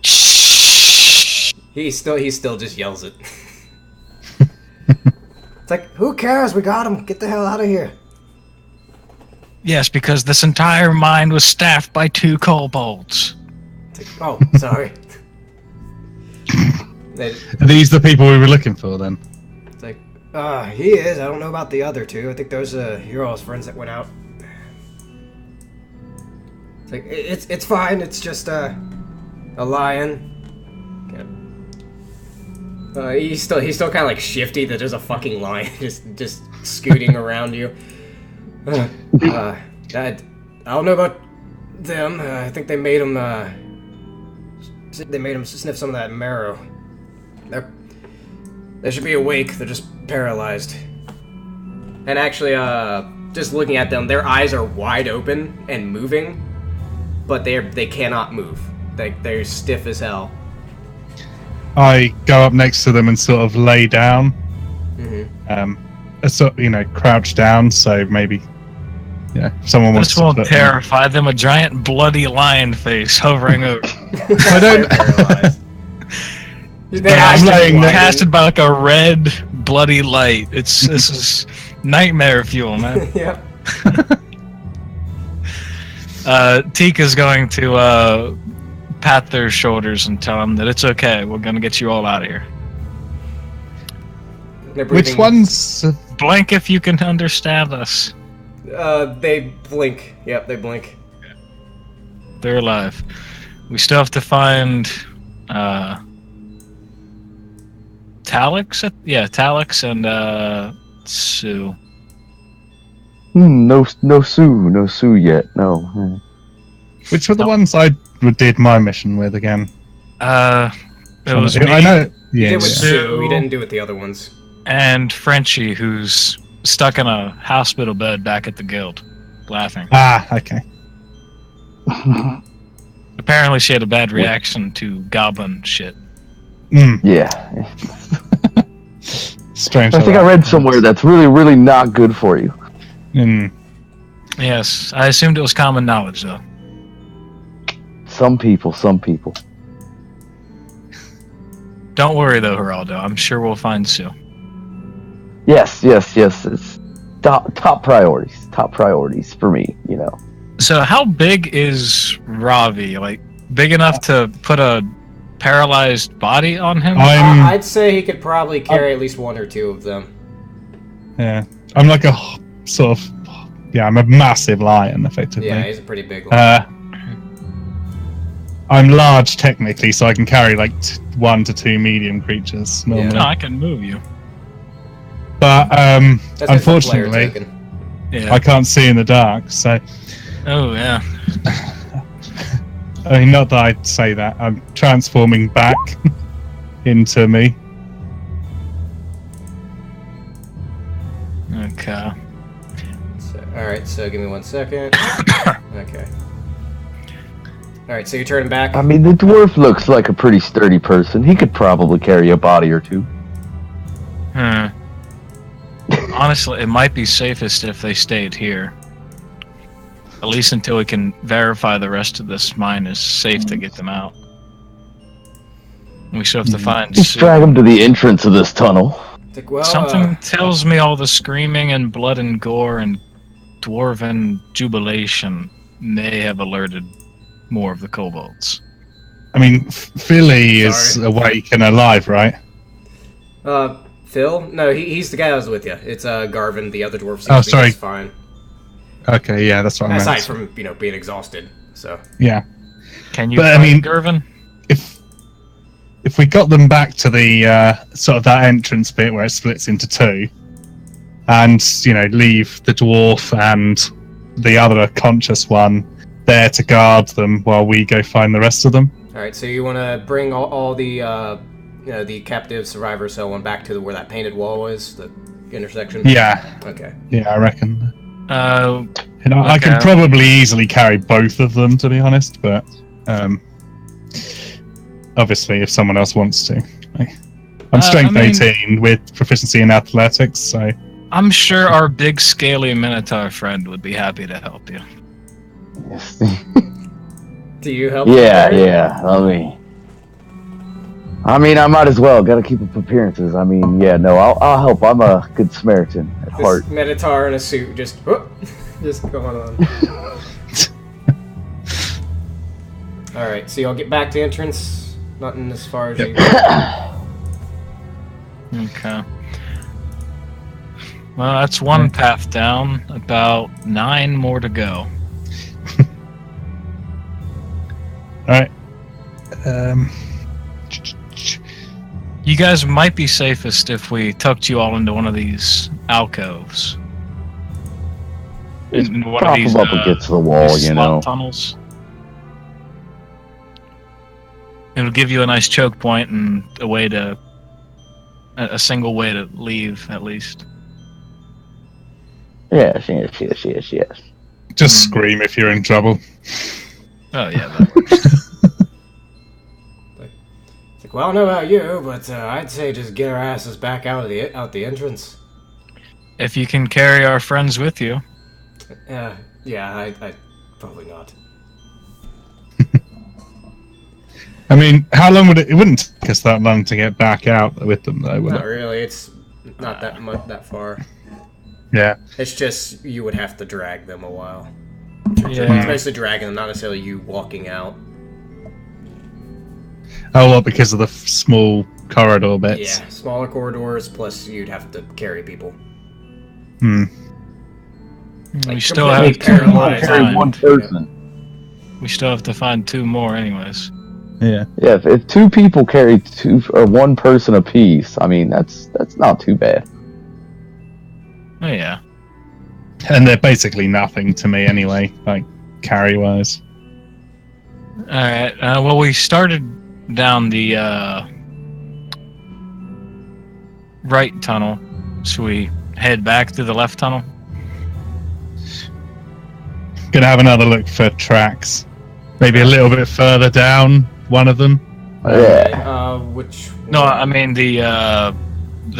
this? he still just yells it. It's like, who cares? We got him. Get the hell out of here. Yes, because this entire mine was staffed by 2 kobolds. It's like, oh, sorry. Are these the people we were looking for then? It's like, he is. I don't know about the other 2. I think those are Hero's friends that went out. It's like, it's fine. It's just a lion. He's still kind of like shifty that there's a fucking lion just scooting around you. I don't know about them. I think they made him sniff some of that marrow. They should be awake. They're just paralyzed. And actually, just looking at them, their eyes are wide open and moving, but they cannot move. They're stiff as hell. I go up next to them and sort of lay down. Sort of, crouch down, so maybe, if someone wants this to... won't terrify them. A giant bloody lion face hovering over. I don't... I'm casted by like a red bloody light. This is nightmare fuel, man. Yep. Tika's going to pat their shoulders and tell them that it's okay. We're gonna get you all out of here. Which ones? Blink if you can understand us. They blink. Yep, they blink. They're alive. We still have to find Talix? Yeah, Talix and Sue. No Sue yet. No. Which were the ones I did my mission with again? It was me. I know. You Yeah. did with Sue. Sue. We didn't do with the other ones. And Frenchie, who's stuck in a hospital bed back at the guild, laughing. Okay. Apparently she had a bad reaction to goblin shit. Yeah. Strange. I think I read somewhere that's really, really not good for you. Yes, I assumed it was common knowledge, though. Some people. Don't worry, though, Geraldo. I'm sure we'll find Sue. Yes. It's top priorities. Top priorities for me, So how big is Ravi? Like, big enough to put a paralyzed body on him? I'd say he could probably carry at least 1 or 2 of them. Yeah. I'm like a sort of Yeah, I'm a massive lion, effectively. Yeah, he's a pretty big lion. I'm large technically, so I can carry like 1 to 2 medium creatures normally. No, I can move you. But That's unfortunately, Yeah. I can't see in the dark. So, Oh yeah. I mean, not that I'd say that. I'm transforming back into me. Okay. Alright, so give me 1 second. Okay. Alright, so you're turning back. I mean, the dwarf looks like a pretty sturdy person. He could probably carry a body or two. Honestly, it might be safest if they stayed here. At least until we can verify the rest of this mine is safe to get them out. We still have to find... Just drag them to the entrance of this tunnel. Like, well, Something tells me all the screaming and blood and gore and dwarven jubilation may have alerted more of the kobolds. I mean, Philly is awake and alive, right? Phil? No, he's the guy that was with you. It's Garvin, the other dwarf. Oh, sorry. He's fine. Okay, yeah, that's what I meant. Aside from, being exhausted, so. Yeah. Can you But, I find mean, Gervin? If we got them back to the sort of that entrance bit where it splits into 2, and leave the dwarf and the other conscious one there to guard them while we go find the rest of them. All right, so you want to bring all the the captive survivors, so on, back to where that painted wall is, the intersection. Yeah. Okay. Yeah, I reckon. Okay. I could probably easily carry both of them, to be honest, but obviously, if someone else wants to. I'm strength 18 with proficiency in athletics, so... I'm sure our big scaly minotaur friend would be happy to help you. Do you help? Yeah. I mean, I might as well. Got to keep up appearances. I mean, yeah, no, I'll help. I'm a good Samaritan at heart. Minotaur in a suit, just going on. All right, so y'all get back to the entrance. Nothing as far as you. Okay. Well, that's one path down. About 9 more to go. Alright. You guys might be safest if we tucked you all into one of these alcoves. In one Prop of these, them up against the wall, slot tunnels. It'll give you a nice choke point and a way to... a single way to leave, at least. Yes. Just scream if you're in trouble. Oh, yeah, that works. It's like, well, I don't know about you, but I'd say just get our asses back out the entrance. If you can carry our friends with you. Yeah, I probably not. I mean, how long would it wouldn't take us that long to get back out with them, though, would Not it? really. It's not that far. Yeah. It's just you would have to drag them a while. Yeah. It's mostly dragging them, not necessarily you walking out. Oh, well, because of the small corridor bits. Yeah, smaller corridors, plus you'd have to carry people. Hmm. We still have completely 2 more to paralyzed. find. One person. We still have to find 2 more, anyways. Yeah. Yeah, if 2 people carry 2 or 1 person apiece, I mean that's not too bad. Oh, yeah. And they're basically nothing to me anyway, like, carry-wise. Alright, well, we started down the, right tunnel. Should we head back to the left tunnel? Gonna have another look for tracks. Maybe a little bit further down, one of them. Yeah. Which? No, I mean the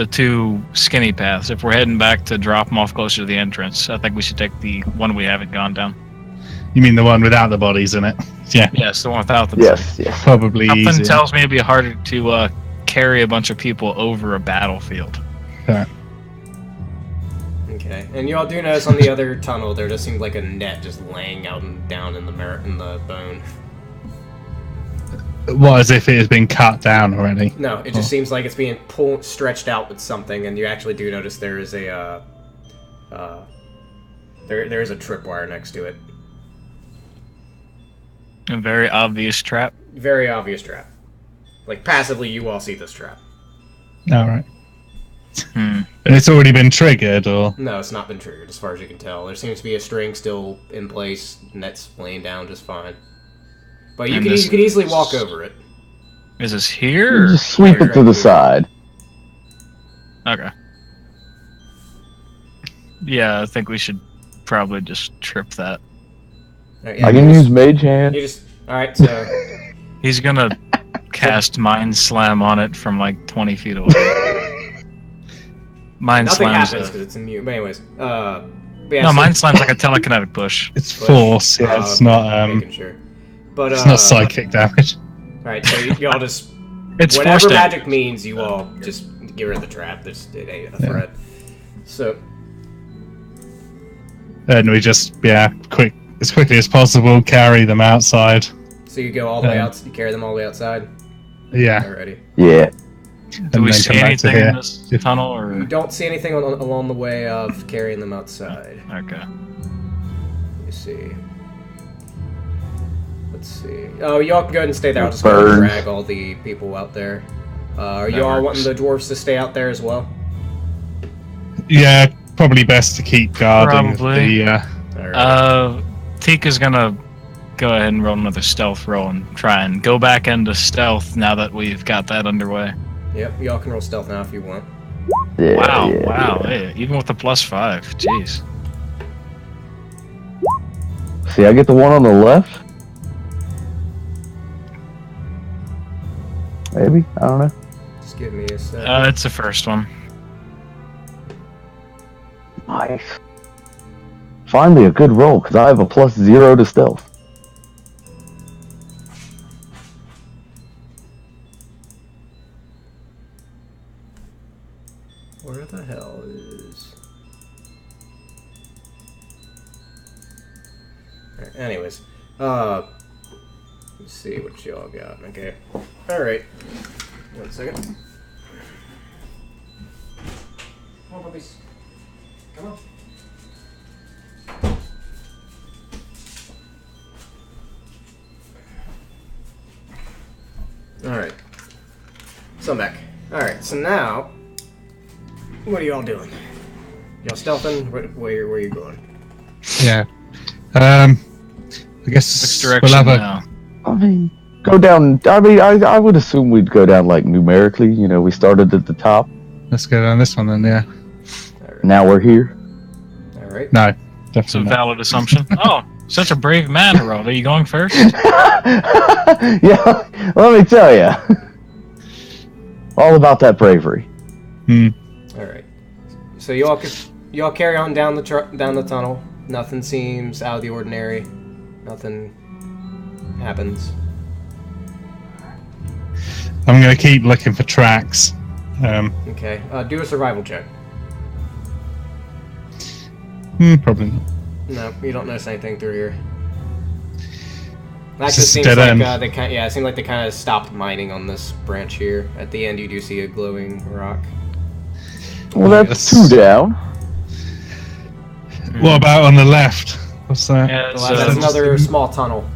2 skinny paths. If we're heading back to drop them off closer to the entrance, I think we should take the one we haven't gone down. You mean the one without the bodies in it? Yeah. Yes, the one without the Yes. Probably Something easier. tells me it'd be harder to carry a bunch of people over a battlefield. Yeah. Okay, and you all do notice on the other tunnel there just seems like a net just laying out and down in the bone. What, as if it has been cut down already? No, it just seems like it's being stretched out with something, and you actually do notice there is a There is a tripwire next to it. A very obvious trap. Very obvious trap. Like, passively, you all see this trap. All right. Hmm. And it's already been triggered, or? No, it's not been triggered, as far as you can tell. There seems to be a string still in place, and that's laying down just fine. But you can easily walk over it. Is this here? Or? Just sweep it to the side. Okay. Yeah, I think we should probably just trip that. Right, yeah, I can use Mage Hand. You just... Alright, so... He's gonna cast Mind Slam on it from like 20 feet away. Mind Nothing Slam's happens because it's immune. But anyways, but yeah, no, so- Mind Slam's like a telekinetic push. It's force, yeah, it's not, making sure. But, it's not psychic damage. Alright, so y'all just... It's whatever force damage. magic means, you all just get rid of the trap. It ain't a threat. So... And we just, quick, as quickly as possible, carry them outside. So you go all the way out, you carry them all the way outside? Yeah. Alrighty. Yeah. Do we see anything in this tunnel, or...? You don't see anything along the way of carrying them outside. Okay. Let me see. Let's see. Oh, y'all can go ahead and stay there. I'll just go and drag all the people out there. Are you all wanting the dwarves to stay out there as well? Yeah, probably best to keep guarding Probably. Alright. Tika's gonna go ahead and roll another stealth roll and try and go back into stealth now that we've got that underway. Yep, y'all can roll stealth now if you want. Yeah, Wow, yeah, wow, yeah. hey, even with the +5, jeez. See, I get the one on the left? Maybe? I don't know. Just give me a sec. It's the first one. Nice. Finally a good roll, because I have a +0 to stealth. Where the hell is... Alright, anyways. Let's see what y'all got. Okay. Alright. 1 second. Come on, puppies. Come on. Alright. So I'm back. Alright, so now... What are y'all doing? Y'all stealthing? Where are you going? Yeah. I guess Which direction we'll have a... now? I mean, go down. I mean, I would assume we'd go down, like, numerically. You know, we started at the top. Let's go down this one then, yeah. Alright. Now we're here. Alright. No, It's a definitely not. valid assumption. Oh, such a brave man, Marrow. Are you going first? Yeah, let me tell you. All about that bravery. Alright. So y'all carry on down the tunnel. Nothing seems out of the ordinary. Nothing happens. I'm going to keep looking for tracks. Okay. Do a survival check. Probably not. No, you don't notice anything through here. It's Actually, just seems dead like end. it seemed like they kind of stopped mining on this branch here. At the end, you do see a glowing rock. Well, that's Yes. 2 down. What about on the left? What's that? Yeah, Well, that's so another small tunnel.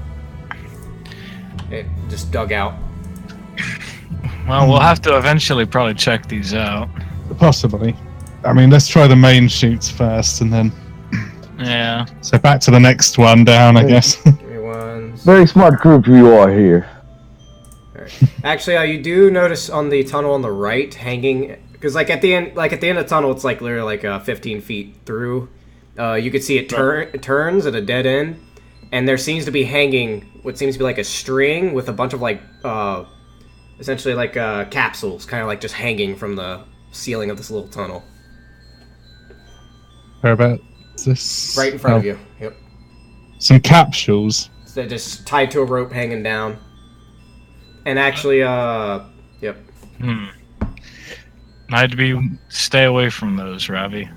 It just dug out. well, we'll have to eventually probably check these out. Possibly. I mean, let's try the main chutes first, and then... Yeah. So back to the next one down, I guess. Give me one. Very smart group you are here. Alright. Actually, you do notice on the tunnel on the right, hanging, because at the end of the tunnel, it's like literally like 15 feet through. You could see it turns at a dead end, and there seems to be hanging what seems to be like a string with a bunch of like, essentially like capsules, kind of like just hanging from the ceiling of this little tunnel. Where about this? Right in front of you. Yep. Some capsules. So they're just tied to a rope hanging down. And actually, yep. I'd stay away from those, Ravi.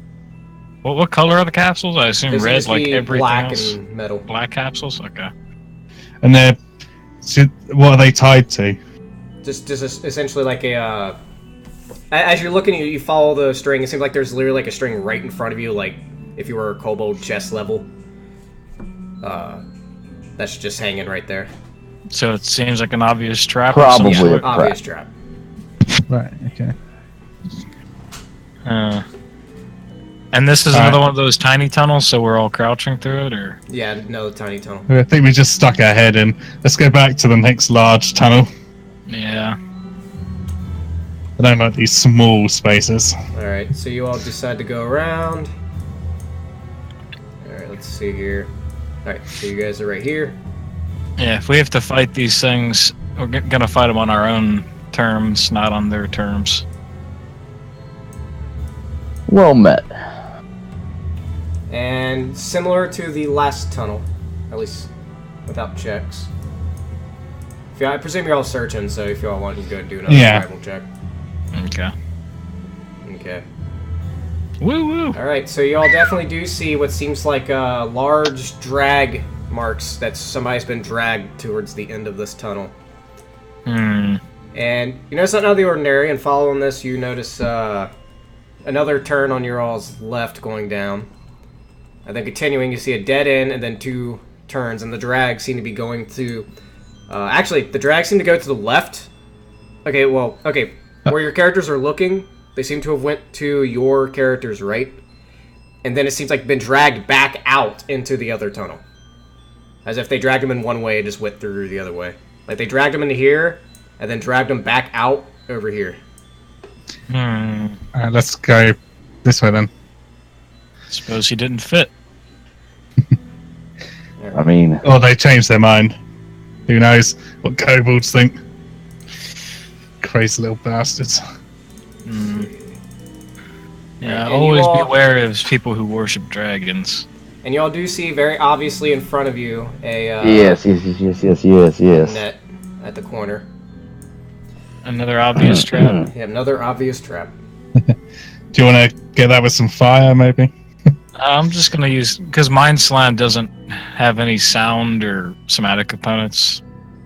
What color are the capsules? I assume This red, must like be everything black else. and metal. Black capsules? Okay. And they're... So what are they tied to? Just essentially like as you're looking, you follow the string. It seems like there's literally like a string right in front of you. Like if you were a kobold chest level. That's just hanging right there. So it seems like an obvious trap. Probably Of some a sort. trap. Obvious trap. Right. Okay. And this is All another right. one of those tiny tunnels, so we're all crouching through it, or Yeah, no tiny tunnel. I think we just stuck our head in. Let's go back to the next large tunnel. yeah. I don't like these small spaces. Alright, so you all decide to go around. Alright, let's see here. Alright, so you guys are right here. Yeah, if we have to fight these things, we're gonna fight them on our own terms, not on their terms. Well met. And similar to the last tunnel, at least without checks. If I presume you're all searching, so if you all want, you can go and do another Yeah. survival check. Okay. Okay. Woo woo! Alright, so you all definitely do see what seems like large drag marks that somebody's been dragged towards the end of this tunnel. And you notice something out of the ordinary, and following this, you notice another turn on your all's left going down. And then continuing, you see a dead end, and then 2 turns, and the drags seem to be going to... actually, the drags seem to go to the left. Okay, well, okay. Where your characters are looking, they seem to have went to your character's right. And then it seems like been dragged back out into the other tunnel. As if they dragged them in one way and just went through the other way. Like they dragged them into here, and then dragged them back out over here. Alright, let's go this way then. Suppose he didn't fit. I mean, Or they changed their mind. Who knows what kobolds think? Crazy little bastards. Yeah, And always you all- beware of people who worship dragons. And y'all do see very obviously in front of you a yes. net at the corner. Another obvious trap. Yeah, another obvious trap. Do you want to get that with some fire, maybe? I'm just gonna use, because Mind Slam doesn't have any sound or somatic components.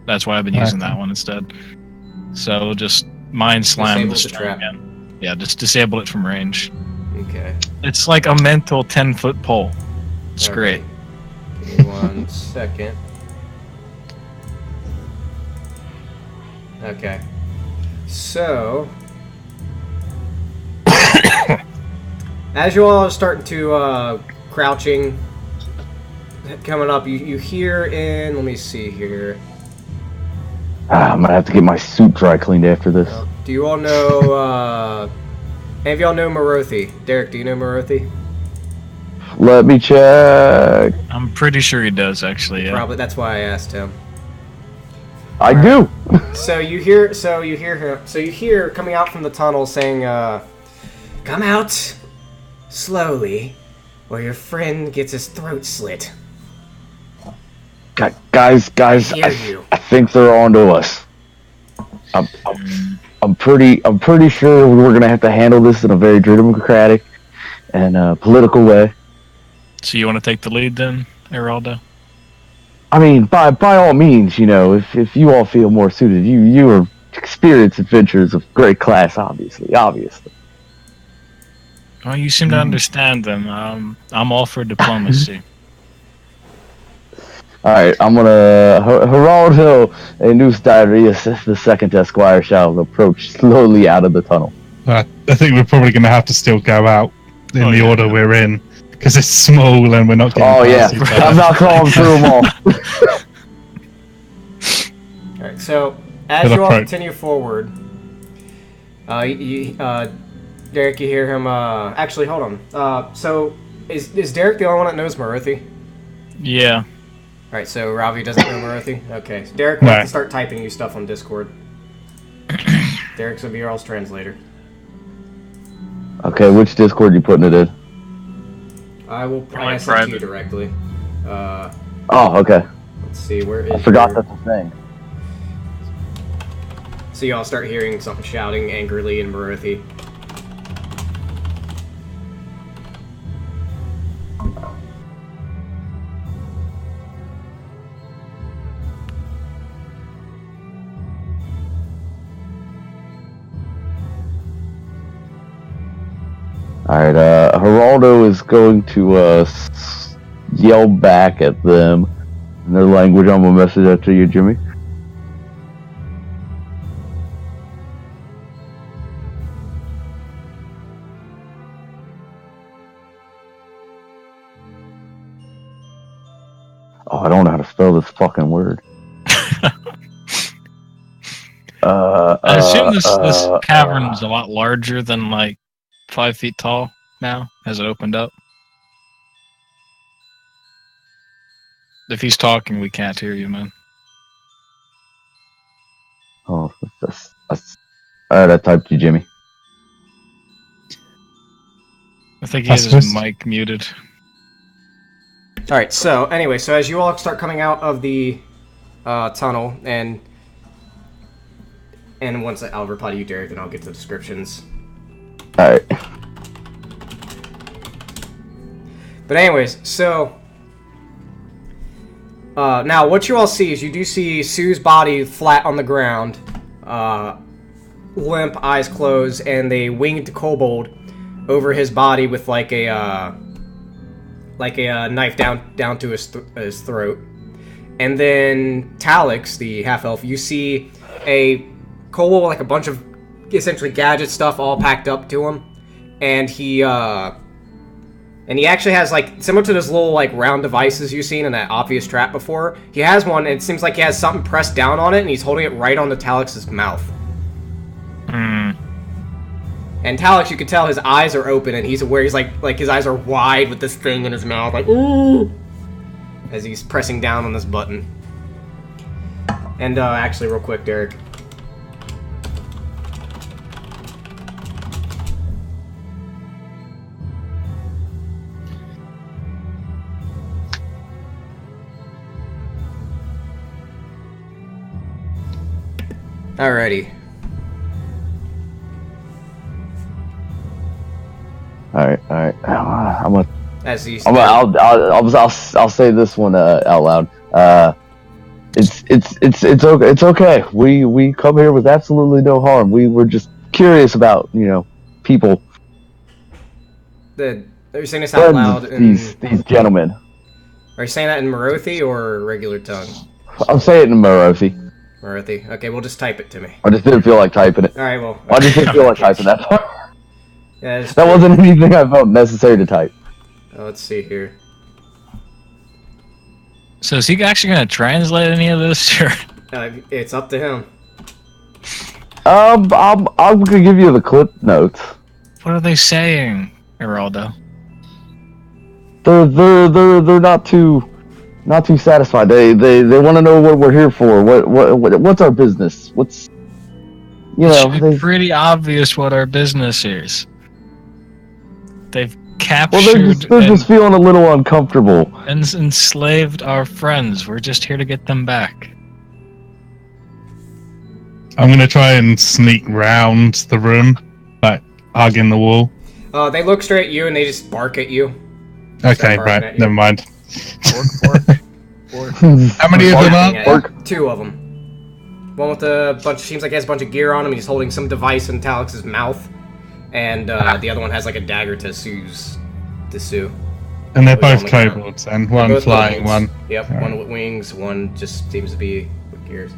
That's why I've been using that one instead. So just Mind Slam Disable the the string trap. again. Yeah, just disable it from range. Okay. It's like a mental 10-foot pole. It's Okay. great. Give me 1 second. Okay. So, as you all are starting to crouching, coming up, you hear in. Let me see here. I'm gonna have to get my suit dry cleaned after this. Do you all know? Any of y'all know Marothi? Derek, do you know Marothi? Let me check. I'm pretty sure he does, actually. Yeah. Probably. That's why I asked him. I do. So you hear him. So you hear coming out from the tunnel saying, "Come out slowly, or your friend gets his throat slit." Guys, I hear you. I think they're on to us. I'm pretty sure we're gonna have to handle this in a very democratic and political way. So you want to take the lead then, Geraldo? I mean, by all means, you know, if you all feel more suited, you are experienced adventurers of great class, obviously. Well, you seem to understand them. I'm all for diplomacy. All right, I'm gonna Geraldo and Noose Diarrhea, the second Esquire shall approach slowly out of the tunnel. I think we're probably going to have to still go out in the order we're in. Because it's small and we're not getting Oh yeah, past each other. I'm not calling through them all. Alright, so as Good you all approach. continue forward, Derek, you hear him. Actually, hold on. So is Derek the only one that knows Marothi? Yeah. Alright, so Ravi doesn't know Marothi? Okay, so Derek wants Right. to start typing you stuff on Discord. Derek's gonna be your all's translator. Okay, which Discord you putting it in? I will Probably send it to you private. directly. Oh, okay. Let's see, where is I forgot your... that's a thing. So you all start hearing something shouting angrily in Marothi. Alright, Geraldo is going to yell back at them in their language. I'm gonna message that to you, Jimmy. Oh, I don't know how to spell this fucking word. I assume this cavern is a lot larger than like 5 feet tall now. Has it opened up? If he's talking, we can't hear you, man. Oh, alright, I typed you, Jimmy. I think he has his mic muted. Alright, so anyway, so as you all start coming out of the tunnel, and once I'll reply to you, Derek, and I'll get to the descriptions. Alright. But anyways, so now what you all see is you do see Sue's body flat on the ground, limp, eyes closed, and a winged kobold over his body with like a knife down to his throat. And then Talix, the half elf, you see a kobold with like a bunch of essentially gadget stuff all packed up to him, and he actually has, like, similar to those little, like, round devices you've seen in that obvious trap before. He has one, and it seems like he has something pressed down on it, and he's holding it right onto Talix's mouth. And Talix, you can tell his eyes are open, and he's aware. He's like his eyes are wide with this thing in his mouth, like, ooh, as he's pressing down on this button. And actually, real quick, Derek. Alrighty. Alright. I'll say this one out loud. It's okay. We come here with absolutely no harm. We were just curious about, people. Are you saying this out loud? These gentlemen. Are you saying that in Marothi or regular tongue? I'll say it in Marothi. Marothi. Okay, well, just type it to me. I just didn't feel like typing it. Alright, well. I just didn't feel like typing that part. Yeah, that wasn't anything I felt necessary to type. Let's see here. So is he actually going to translate any of this? Sure. It's up to him. I'm gonna give you the clip notes. What are they saying, Geraldo? They're not too satisfied. They want to know what we're here for. What's our business? What's It's pretty obvious what our business is. They've captured. They're just feeling a little uncomfortable. And enslaved our friends. We're just here to get them back. I'm gonna try and sneak round the room, like hugging the wall. They look straight at you and they just bark at you. Okay, right. Never mind. Bork. How many of them are? 2 of them. One with a bunch. Seems like he has a bunch of gear on him. He's holding some device in Talix's mouth, and the other one has like a dagger to Sue. And they're both kobolds, and one flying, one. Yep, one with wings, one just seems to be with gears.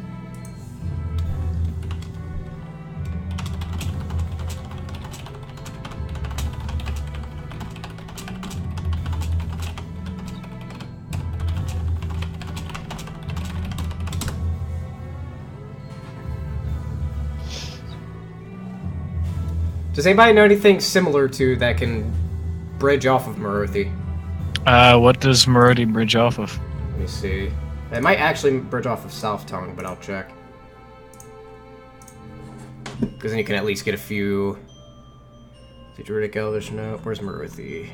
Does anybody know anything similar to that can bridge off of Marothi? What does Marothi bridge off of? Let me see. It might actually bridge off of South Tongue, but I'll check. Because then you can at least get a few... The Druidic Elvish note. Where's Marothi?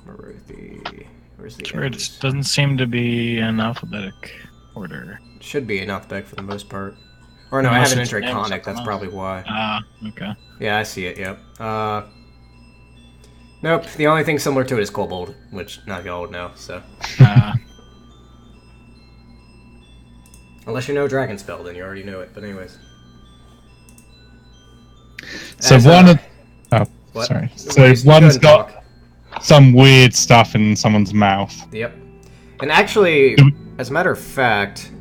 Where's the It doesn't seem to be in alphabetic order. It should be in alphabetic for the most part. Or no, I have an Intriconic, that's probably why. Okay. Yeah, I see it, yep. Nope, the only thing similar to it is Kobold, which none of y'all would know, so. Unless you know Dragon Spell, then you already know it, but anyways. So what? sorry. You So go ahead one's and got talk. some weird stuff in someone's mouth. Yep. And actually, as a matter of fact,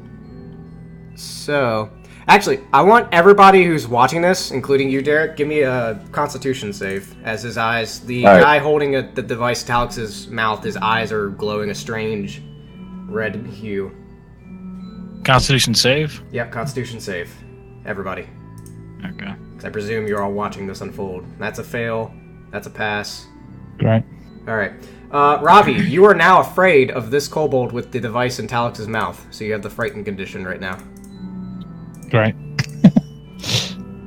actually, I want everybody who's watching this, including you, Derek, give me a Constitution save. As his eyes, the guy holding the device to Alex's mouth, his eyes are glowing a strange red hue. Constitution save? Yep, Constitution save. Everybody. Okay. Because I presume you're all watching this unfold. That's a fail. That's a pass. Great. Alright. Ravi, you are now afraid of this kobold with the device in Talix's mouth, so you have the frightened condition right now. Great.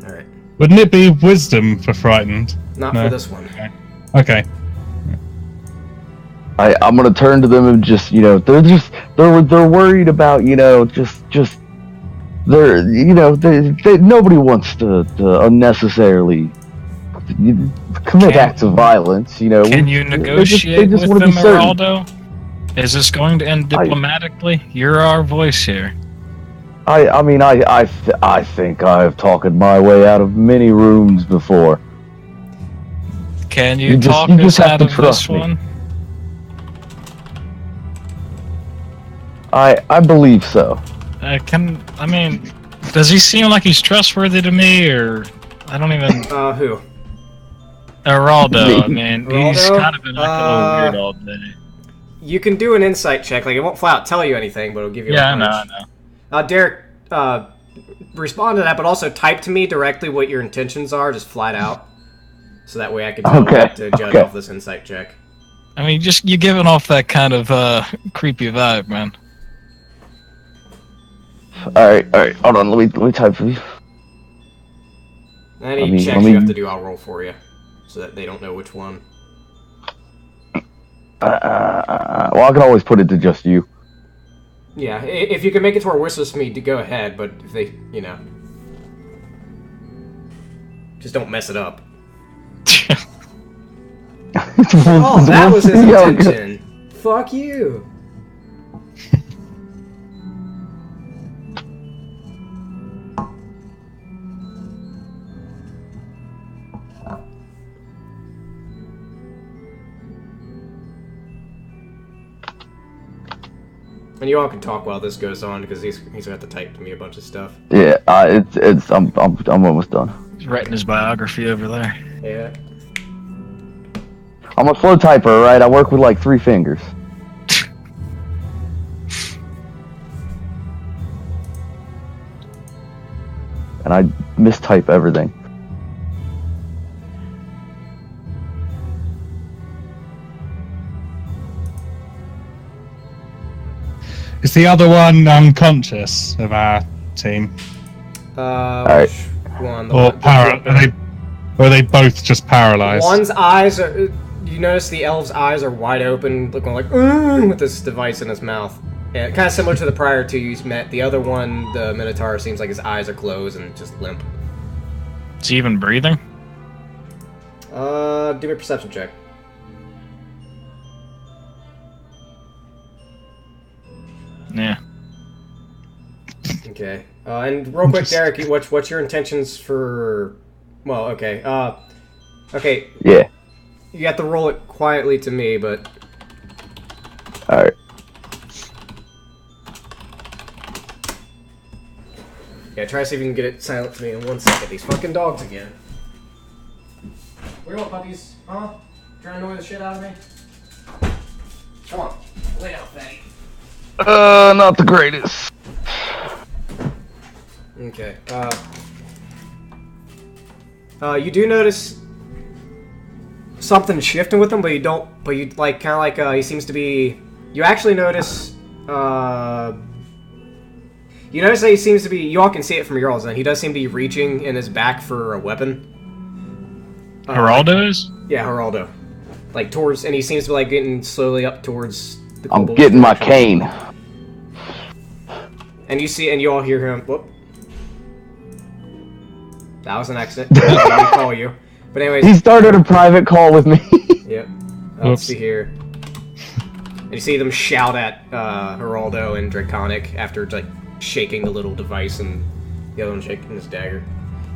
Alright. Wouldn't it be wisdom for frightened? Not No. for this one. Okay. I'm gonna turn to them and just, they're worried about, nobody wants to unnecessarily commit acts of violence, Can you negotiate just with wanna them, be certain. Geraldo? Is this going to end diplomatically? You're our voice here. I think I've talked my way out of many rooms before. Can you You talk just us have out to of trust this me. one? I believe so. Does he seem like he's trustworthy to me, or I don't even. Who? Geraldo, I mean, he's Geraldo? kind of been like a little weird all day. You can do an insight check. Like, it won't flat out tell you anything, but it'll give you a Yeah, I hunch. know. Derek, respond to that, but also type to me directly what your intentions are, just flat out. So that way I can tell what to judge off this insight check. I mean, you're giving off that kind of creepy vibe, man. Alright, hold on, let me type for you. Any checks you have to do, I'll roll for you. So that they don't know which one. Well, I can always put it to just you. Yeah, if you can make it to where whistles me, to go ahead, but if they, just don't mess it up. Oh, that was his intention. Fuck you. And you all can talk while this goes on because he's gonna have to type to me a bunch of stuff. Yeah, I'm almost done. He's writing his biography over there. Yeah. I'm a slow typer, right? I work with like 3 fingers. And I mistype everything. Is the other one unconscious of our team? Which one? Or are they both just paralyzed? One's eyes are. You notice the elf's eyes are wide open, looking like with this device in his mouth. Yeah, kind of similar to the prior two you met. The other one, the Minotaur, seems like his eyes are closed and just limp. Is he even breathing? Do me a perception check. Yeah. Okay. And real quick, Derek, what's your intentions for? Well, okay. Okay. Yeah. You have to roll it quietly to me, but. Alright. Yeah, try to see if you can get it silent to me in 1 second. These fucking dogs again. Where you at, puppies? Huh? Trying to annoy the shit out of me? Come on. Lay down, fatty. Not the greatest. Okay. You do notice something shifting with him, but you don't. But you like kind of like he seems to be. You actually notice. You notice that he seems to be. You all can see it from your all's end. He does seem to be reaching in his back for a weapon. Geraldo is? Yeah, Geraldo. Like towards, and he seems to be like getting slowly up towards the. I'm getting my cane. And you see, and you all hear him. Whoop. That was an accident. Let me call you. But anyways. He started a private call with me. Yep. Let's see here. And you see them shout at Geraldo and Draconic after like shaking the little device and the other one shaking his dagger.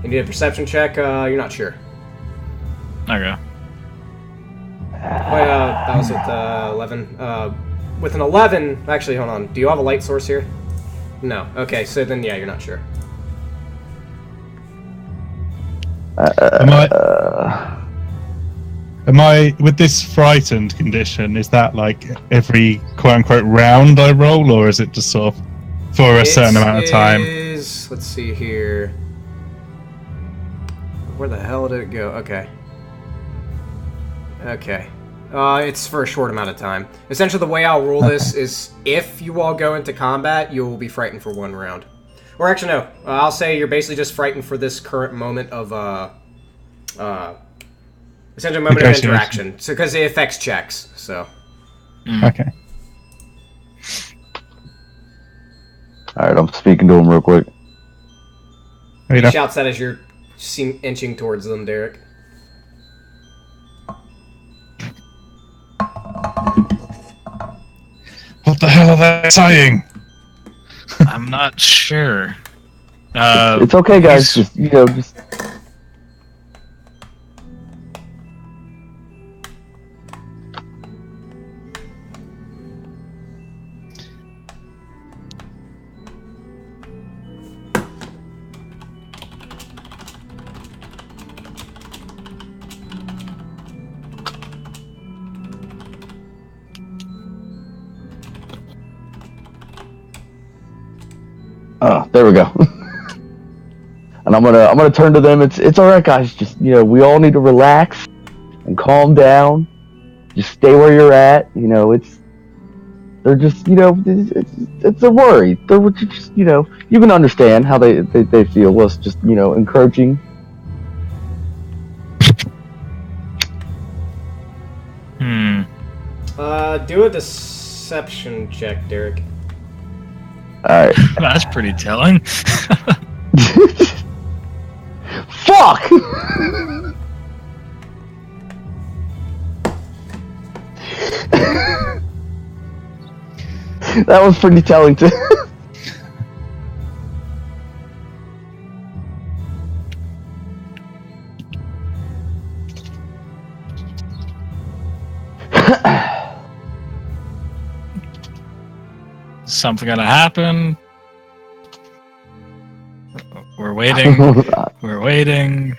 You need a perception check. You're not sure. Okay. That was with 11. With an 11, actually, hold on. Do you have a light source here? No. Okay, so then yeah, you're not sure. Am I with this frightened condition? Is that like every quote unquote round I roll, or is it just sort of for a certain amount of time? Let's see here. Where the hell did it go? Okay. Okay. It's for a short amount of time. Essentially, the way I'll rule this is if you all go into combat, you will be frightened for 1 round. Or actually, no. I'll say you're basically just frightened for this current moment of, essentially a moment of interaction. So, because it affects checks, so. Okay. Alright, I'm speaking to him real quick. He shouts that as you're inching towards them, Derek. What the hell are they saying? I'm not sure. It's okay, guys. Just. Oh, there we go. And I'm gonna turn to them. It's all right, guys. Just we all need to relax and calm down. Just stay where you're at. They're just it's a worry. They're just you can understand how they feel. Was just encouraging. Do a deception check, Derek. Alright. That's pretty telling. Fuck! That was pretty telling too. Something gonna happen. We're waiting. We're waiting.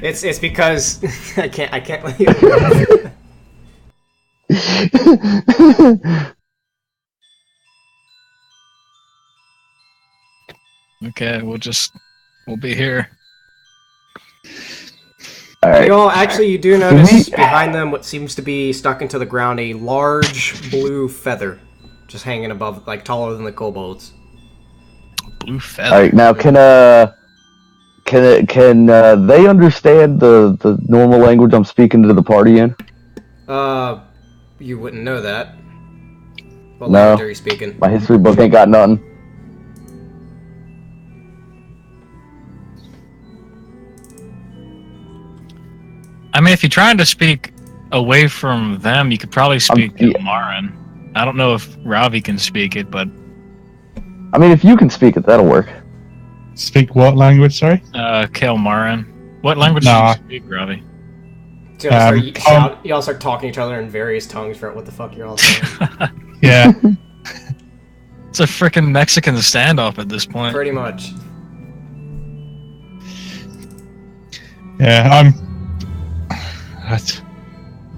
It's because I can't let you. Okay, we'll be here. Right. You do notice behind them what seems to be stuck into the ground a large blue feather, just hanging above, like taller than the kobolds. Blue feather. All right, now can they understand the normal language I'm speaking to the party in? You wouldn't know that. What No. language are you speaking? My history book ain't got nothing. I mean, if you're trying to speak away from them, you could probably speak Marin. I don't know if Ravi can speak it, but... I mean, if you can speak it, that'll work. Speak what language, sorry? Marin. What language do you speak, Ravi? So you all start talking to each other in various tongues for what the fuck you're all saying. Yeah. It's a freaking Mexican standoff at this point. Pretty much. Yeah,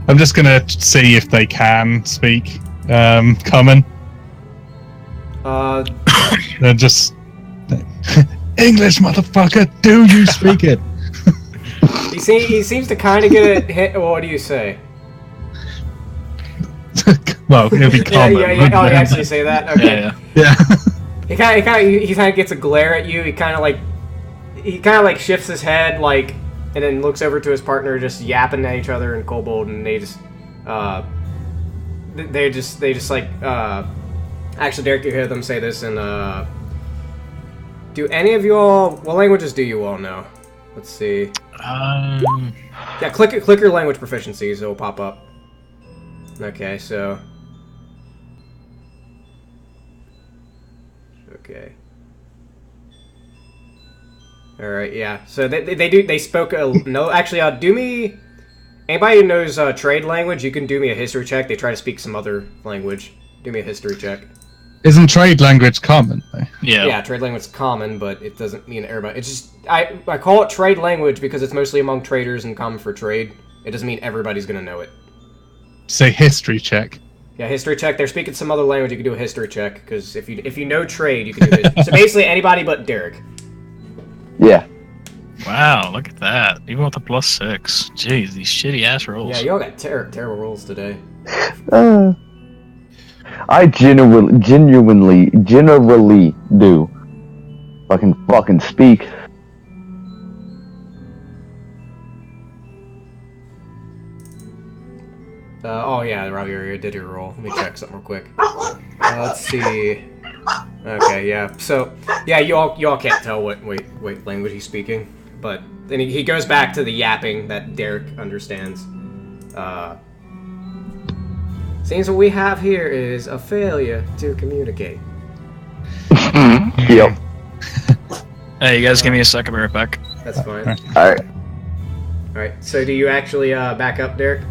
I'm just gonna see if they can speak common. They're just English, motherfucker. Do you speak it? He seems to kind of get a hit. What do you say? Well, it'll be common. Yeah. Oh, you actually say that? Okay. Yeah. He kind of gets a glare at you. He kind of like shifts his head like, and then looks over to his partner, just yapping at each other in kobold, and they just like actually, Derek, you hear them say this, and do any of you all? What languages do you all know? Let's see. Yeah, click your language proficiencies. It'll pop up. Okay, so. Okay. All right, yeah. So they spoke no. Actually, do me. Anybody who knows trade language, you can do me a history check. They try to speak some other language. Do me a history check. Isn't trade language common though? Yeah. Yeah, trade language is common, but it doesn't mean everybody. It's just I call it trade language because it's mostly among traders and common for trade. It doesn't mean everybody's gonna know it. Say history check. Yeah, history check. They're speaking some other language. You can do a history check because if you know trade, you can do it. So basically, anybody but Derek. Yeah. Wow, look at that. Even with a +6. Jeez, these shitty ass rolls. Yeah, y'all got terrible rolls today. I genuinely do. Fucking speak. Oh yeah, Robbie already did your roll. Let me check something real quick. Let's see. Okay, yeah. So, yeah, you all can't tell what language he's speaking, but then he goes back to the yapping that Derek understands. Seems what we have here is a failure to communicate. Yep. Hey, you guys give me a second, I'll be right back. That's fine. Alright. Alright, so do you actually back up, Derek?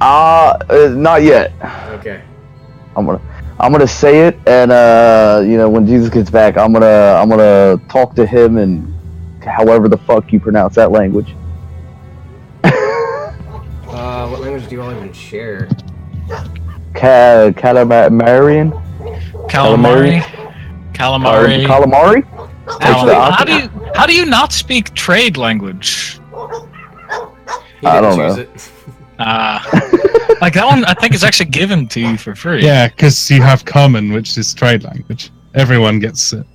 Not yet. Okay. I'm gonna say it, and when Jesus gets back, I'm gonna talk to him and however the fuck you pronounce that language. What language do you all even share? Calamarian? Calamari? Calamari? Actually, how do you not speak trade language? He I didn't don't choose know. it. Like that one, I think is actually given to you for free. Yeah, because you have common, which is trade language. Everyone gets it.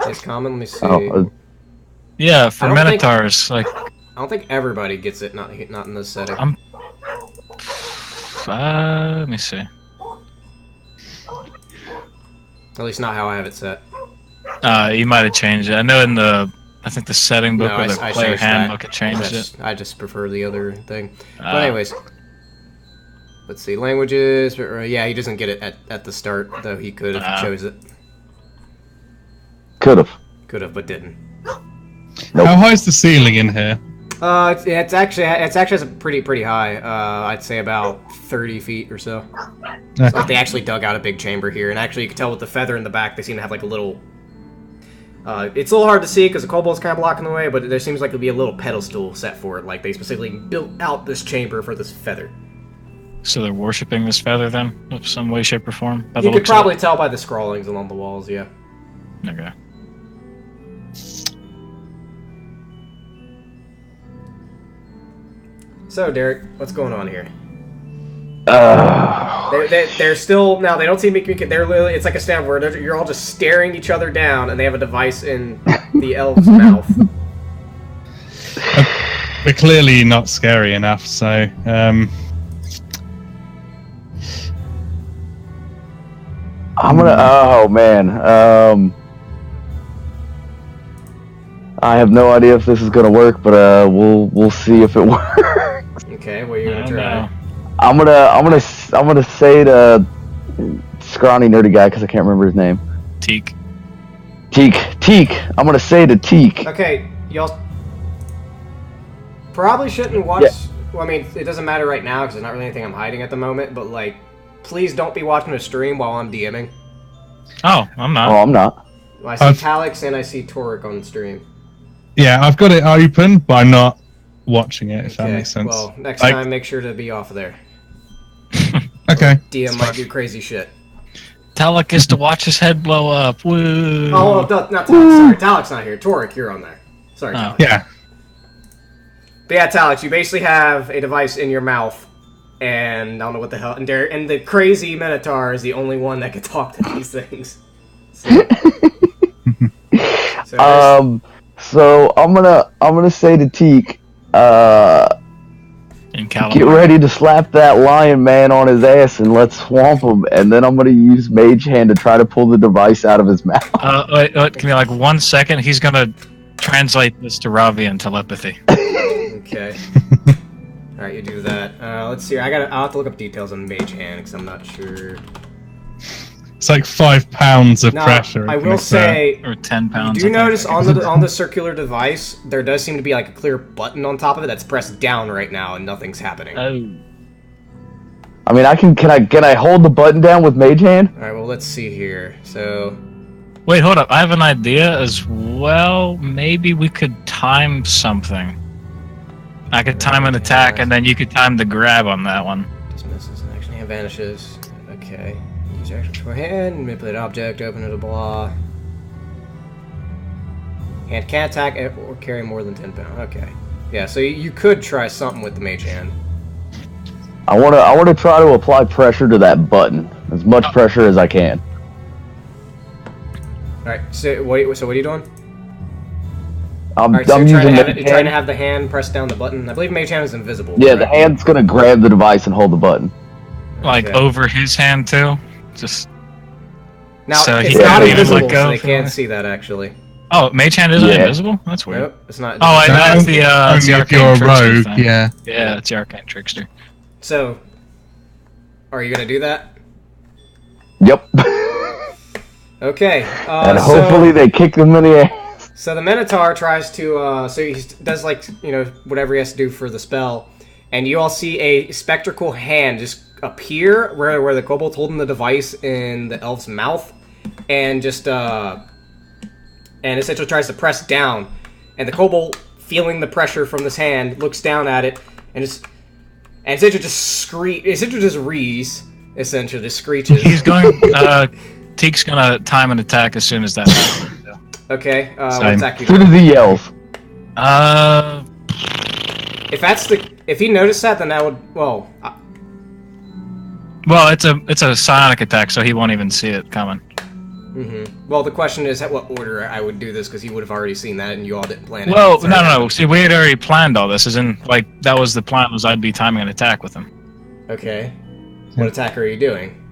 It's common. Let me see. Yeah, for I don't think- Minotaurs, like I don't think everybody gets it. Not in this setting. let me see. At least not how I have it set. You might have changed it. I know I think the setting book or the I player changed handbook that. had changed it. I just prefer the other thing. But anyways, let's see. Languages. Yeah, he doesn't get it at the start, though he could have chose it. Could have. Could have, but didn't. Nope. How high is the ceiling in here? It's actually pretty high. I'd say about 30 feet or so. Okay. Like they actually dug out a big chamber here, and actually you can tell with the feather in the back, they seem to have like a little. It's a little hard to see because the kobold's kind of blocking the way, but there seems like there'll be a little pedestal set for it. Like they specifically built out this chamber for this feather. So they're worshipping this feather then, in some way, shape, or form. by the You could looks of probably tell by the scrawlings along the walls. Yeah. it? Okay. So Derek, what's going on here? They're still now. They don't seem to be. They're literally. It's like a stand where you're all just staring each other down, and they have a device in the elf's mouth. We're clearly not scary enough, so I'm gonna. Oh man. I have no idea if this is gonna work, but we'll see if it works. Okay, what are you gonna try? No. I'm gonna say the scrawny nerdy guy because I can't remember his name. Teak. Teak. I'm gonna say to Teak. Okay, y'all probably shouldn't watch. Yeah. Well, I mean, it doesn't matter right now because there's not really anything I'm hiding at the moment. But like, please don't be watching a stream while I'm DMing. Oh, I'm not. Oh, I'm not. I see Talix and I see Torek on stream. yeah, I've got it open, but I'm not watching it. If that makes sense. Well, next Like- time make sure to be off of there. Okay. DM might do crazy shit. Talek is to watch his head blow up. Woo. Oh, not Talix. Sorry, Talix not here. Torek, you're on there. Sorry, Oh. Talix. Yeah. But yeah, Talix, you basically have a device in your mouth, and I don't know what the hell. And the crazy Minotaur is the only one that can talk to these things. So I'm gonna say to Teak, In Calamari. get ready to slap that lion man on his ass and let's swamp him, and then I'm gonna use Mage Hand to try to pull the device out of his mouth. Wait, give me like 1 second. He's gonna translate this to Ravian telepathy. Okay. Alright, you do that. Let's see. I'll have to look up details on Mage Hand because I'm not sure. It's like 5 pounds of Now, pressure. I it can will exert. say, Or 10 pounds. you do I think. notice on the circular device, there does seem to be like a clear button on top of it that's pressed down right now, and nothing's happening. Oh. I mean, can I hold the button down with Mage Hand? All right, well, let's see here. So, Wait, hold up. I have an idea as well. Maybe we could time something. I could time an attack, and then you could time the grab on that one. dismisses an action, hand vanishes. Okay. Use action for hand, manipulate object, open it, blah. Hand can't attack or carry more than 10 pounds. Okay. Yeah, so you could try something with the mage hand. I wanna try to apply pressure to that button, as much pressure as I can. Alright, so what are you doing? I'm Alright, so using you're Mage trying to Hand. have the hand press down the button. I believe mage hand is invisible. Yeah, correct? the hand's gonna grab the device and hold the button. Like Okay. over his hand too. Just Now, so it's he not can't even invisible, let go so they from can't it. see that actually. oh, mage hand isn't Yeah. invisible. That's weird. Nope, it's not. Oh, I know that's the Only if arcane you're a trickster rogue, thing. yeah. Yeah, it's the arcane trickster. So, are you gonna do that? Yep. Okay. And hopefully they kick them in the ass. So the Minotaur tries to, so he does like, whatever he has to do for the spell, and you all see a spectral hand just appear where the kobold's holding the device in the elf's mouth, and just, and essentially tries to press down, and the kobold, feeling the pressure from this hand, looks down at it, and essentially just rees, essentially just screeches. He's going. Teek's gonna time an attack as soon as that happens. Okay, what Same. attack you As soon doing? as he yells. If he noticed that, then that would, Well, it's a psionic attack, so he won't even see it coming. Well, the question is at what order I would do this, because he would have already seen that, and you all didn't plan it. Well, Sorry. no. See, we had already planned all this. As in, like, that was the plan. Was I'd be timing an attack with him. Okay. What attack are you doing?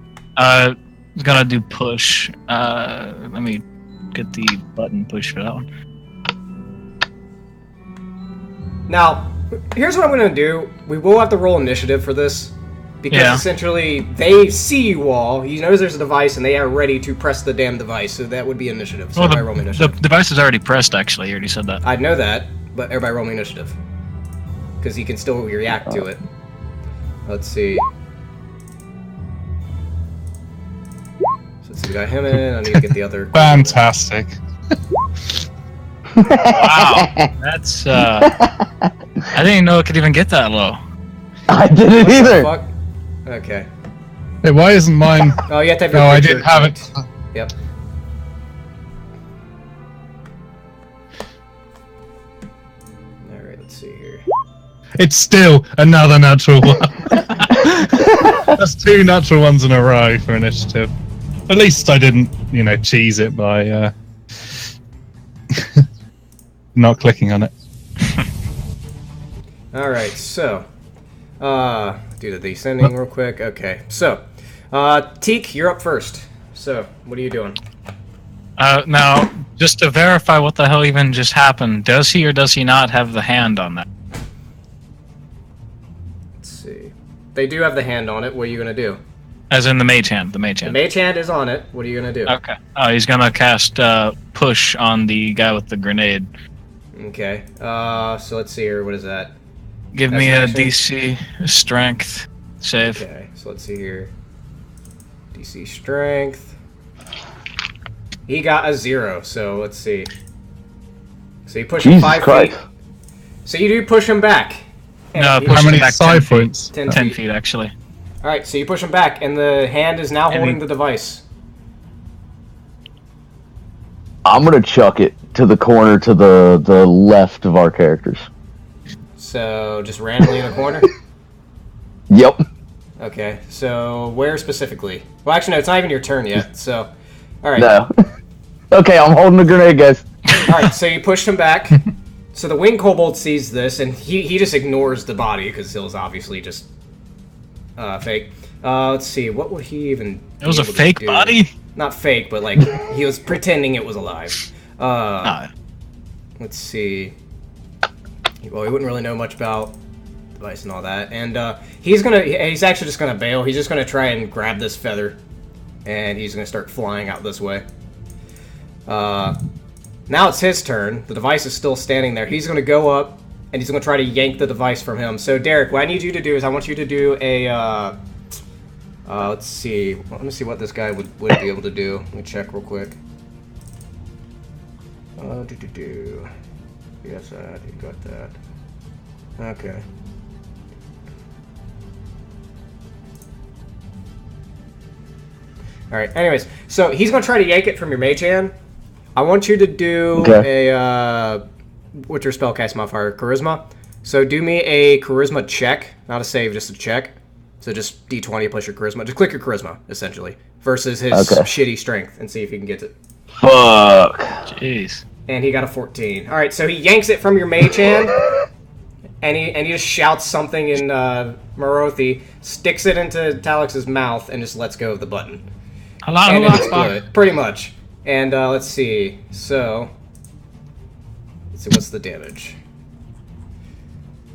Gonna do push. Let me get the button push for that one. Now, here's what I'm going to do. We will have to roll initiative for this, because Yeah. essentially they see you all. He knows there's a device, and they are ready to press the damn device. So that would be initiative. So Well, everybody roll me the initiative. device is already pressed. Actually, you already said that. I know that, but everybody roll me initiative, because he can still react to it. Let's see. So let's see, we got him in. I need to get the other. Fantastic. Wow, that's. I didn't even know it could even get that low. I didn't either. Fuck. Okay. Hey, why isn't mine? Oh, you have to have your No, I picture didn't have it. correct. Yep. Alright, let's see here. It's still another natural one. That's 2 natural ones in a row for initiative. At least I didn't, cheese it by not clicking on it. Alright, so. Do the descending real quick. Okay, so. Teek, you're up first. So, what are you doing? Now, just to verify what the hell even just happened, does he or does he not have the hand on that? Let's see. They do have the hand on it. What are you gonna do? As in the mage hand. The mage The hand. mage hand is on it. What are you gonna do? Okay. Oh, he's gonna cast push on the guy with the grenade. Okay. So let's see here. What is that? Give That's me an a action? DC strength save. Okay, so let's see here. DC strength. He got a 0, so let's see. So you push him Jesus 5 Christ. feet. So you do push him back. And No, he- push How him many back side 10 feet. points? 10 10 feet. feet, actually. Alright, so you push him back, and the hand is now And holding he- the device. I'm gonna chuck it to the corner to the left of our characters. So just randomly in the corner? Yep. Okay, so where specifically? Well, actually, no, it's not even your turn yet, so... Alright. No. Okay, I'm holding the grenade, guys. Alright, so you pushed him back. So the winged kobold sees this, and he just ignores the body, because he's obviously just fake. Let's see, what would he even It was a be able to fake do? body? Not fake, but like, he was pretending it was alive. Ah, Let's see. Well, he wouldn't really know much about device and all that, and he's actually just gonna bail. He's just gonna try and grab this feather. and he's gonna start flying out this way. Now it's his turn. The device is still standing there. He's gonna go up, and he's gonna try to yank the device from him. So Derek, what I need you to do is I want you to do a, let's see. Let me see what this guy would be able to do. Let me check real quick. Yes, you got that. Okay. Alright, anyways. So, he's gonna try to yank it from your mage hand. I want you to do a, what's your spellcast modifier? Charisma. So, do me a charisma check. Not a save, just a check. So, just d20 plus your charisma. Just click your charisma, essentially. Versus his shitty strength, and see if he can get it. Fuck. Jeez. And he got a 14. Alright, so he yanks it from your mage hand. And he just shouts something in Marothi, sticks it into Talix's mouth, and just lets go of the button. And it's pretty much. And let's see. So, let's see, what's the damage?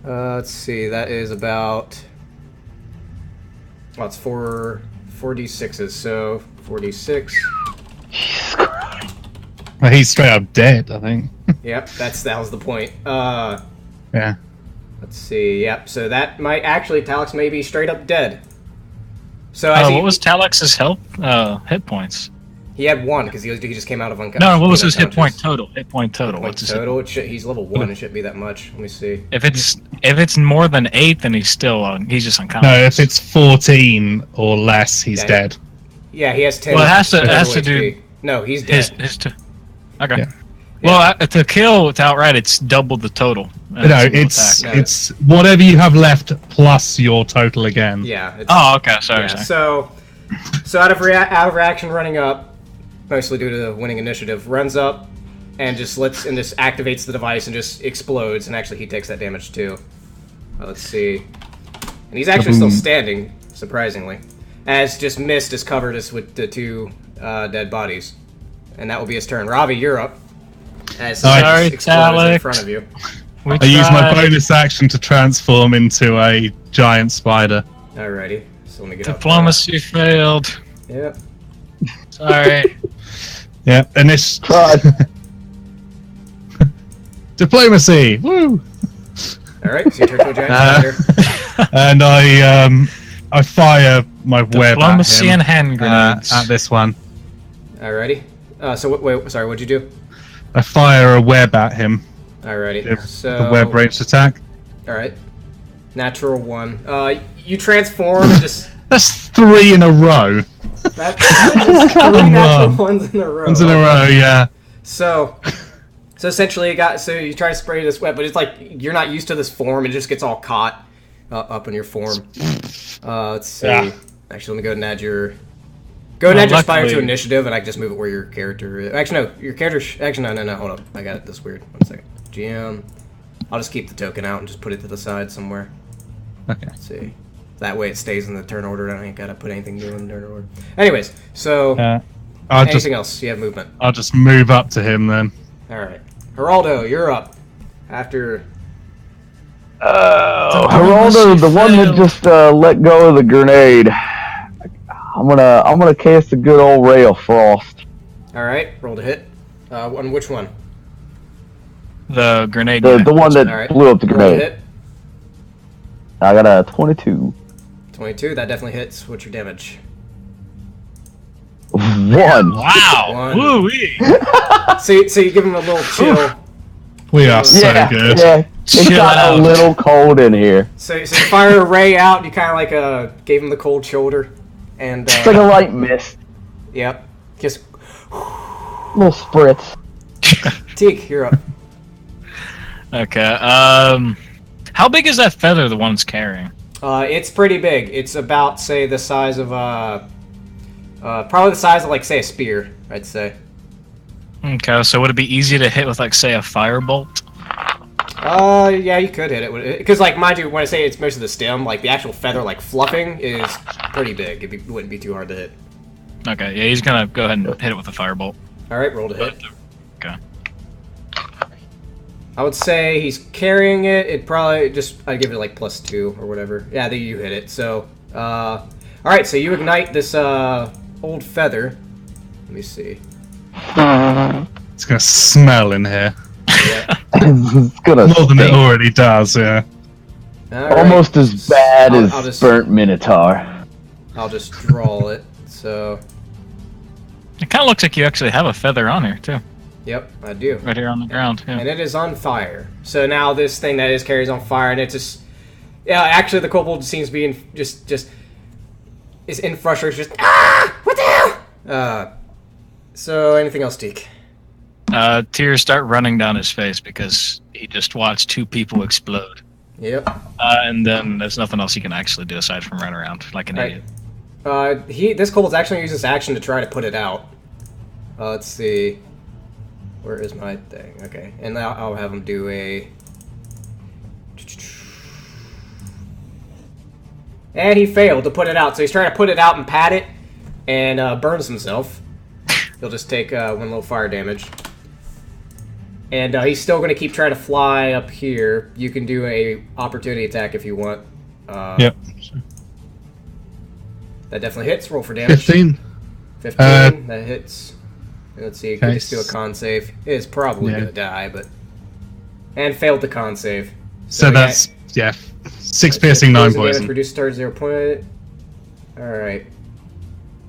Let's see. That is about. Well, it's 4d6s. So 4d6. Well, he's straight up dead, I think. Yep, that was the point. Yeah. Let's see. Yep. So that might actually Talix may be straight up dead. So what was Talix's hit points? He had 1 because he just came out of unconscious. No, what was his hit point total? Hit point total. What's his total? He's level 1. It shouldn't be that much. Let me see. If it's more than 8, then he's just unconscious. No, if it's 14 or less, he's dead. Yeah, he has 10. Well, it has to do. No, he's dead. Okay. Yeah. Well, to kill with outright, it's double the total. No, it's whatever you have left plus your total again. Yeah. Oh, okay. Sorry. Yeah, so out of reaction, running up, mostly due to the winning initiative, runs up and just activates the device and just explodes. And actually, he takes that damage too. Let's see. And he's actually still standing, surprisingly, as just mist is covered us with the 2 dead bodies. And that will be his turn. Ravi, you're up. As sorry, explodes in front of you. I use my bonus action to transform into a giant spider. Alrighty. So let me get Diplomacy failed. Yep. Sorry. Yeah, and this diplomacy. Woo! Alright, so you turn to a giant spider. And I fire my web at Diplomacy him, and hand grenades. at this one. Alrighty. So wait, sorry, what'd you do? I fire a web at him. Alrighty. So The web ranged attack. Alright. Natural 1. You transform and just. That's 3 in a row. That's 3 natural 1s in a row. 1s in a row, yeah. So essentially, you try to spray this web, but it's like you're not used to this form. It just gets all caught up in your form. Let's see. Yeah. Actually, let me go and add your. Go ahead and add your spider to initiative, and I can just move it where your character is. Actually, no. Your character... Actually, no. Hold up. I got it this weird. 1 second. GM. I'll just keep the token out and just put it to the side somewhere. Okay. Let's see. That way it stays in the turn order. I ain't got to put anything new in the turn order. Anyways, so... anything else? You have movement. I'll just move up to him then. Alright. Geraldo, you're up. After... Geraldo, the one that just let go of the grenade. I'm gonna cast a good old ray of frost. Alright, roll to hit. On which one? The grenade. The one that blew up the grenade. Roll to hit. I got a 22. 22, that definitely hits. What's your damage? 1. Wow. 1. Woo-wee. So you give him a little chill. We are so good. Yeah, it got a little cold in here. So you fire a ray out, and you kind of like gave him the cold shoulder. And, it's like a light mist. Yep. Just... little spritz. Teak, you're up. Okay, how big is that feather the one's carrying? It's pretty big. It's about, say, the size of, probably the size of, like, say, a spear, I'd say. Okay, so would it be easy to hit with, like, say, a firebolt? Yeah, you could hit it. Because, like, mind you, when I say it's most of the stem, like, the actual feather, like, fluffing is pretty big. It wouldn't be too hard to hit. Okay, yeah, he's gonna go ahead and hit it with a firebolt. Alright, roll to hit. Okay. I would say he's carrying it. It'd probably I'd give it, like, +2 or whatever. Yeah, you hit it. So, alright, so you ignite this, old feather. Let me see. It's gonna smell in here. Yeah. It's gonna More than it stink. already does, yeah. Alright. Almost as bad I'll as just- burnt minotaur. I'll just draw it. So, It kind of looks like you actually have a feather on here too, yep, I do. right here on the ground. Yeah. And it is on fire. So now this thing that is carries on fire, and it's just, yeah. Actually, the kobold seems to be in just is in frustration. Just what the hell? So anything else, Teak? Tears start running down his face because he just watched 2 people explode. Yep. And then there's nothing else he can actually do aside from run around like an Right. idiot. This kobold's actually using this action to try to put it out. Let's see. Where is my thing? Okay, and I'll have him do a. And he failed to put it out, so he's trying to put it out and pat it, and burns himself. He'll just take 1 little fire damage. And he's still going to keep trying to fly up here. You can do a opportunity attack if you want. Yep. That definitely hits. Roll for damage. 15. 15. That hits. Let's see. Can Okay. just do a con save. It is probably Yeah. going to die, but. And failed the con save. So that's, yeah, 6 piercing, 9 Damage poison. reduced start 0 point. Alright.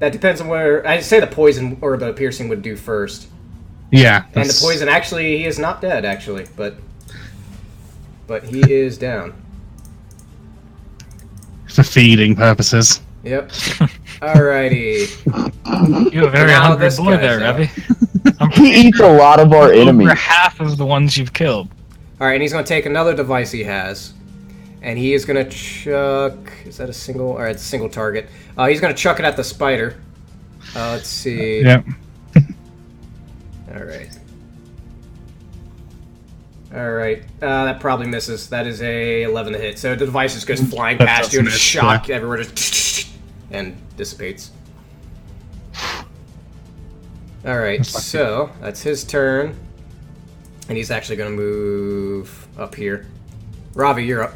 That depends on where. I'd say the poison or the piercing would do first. Yeah. And the poison, actually, he is not dead, actually, but he is down. For feeding purposes. Yep. Alrighty. You're a very Now hungry this boy guy's there, out. Ravi. He eats a lot of our enemies. Over half of the ones you've killed. Alright, and he's going to take another device he has. And he is going to chuck... Is that a single... Alright, it's a single target. He's going to chuck it at the spider. Let's see. Yep. Alright. Alright. That probably misses. That is a 11 to hit. So the device just goes flying That past you and doesn't just miss, shock everywhere. Just and dissipates. Alright, That's lucky. so that's his turn. And he's actually going to move up here. Ravi, you're up.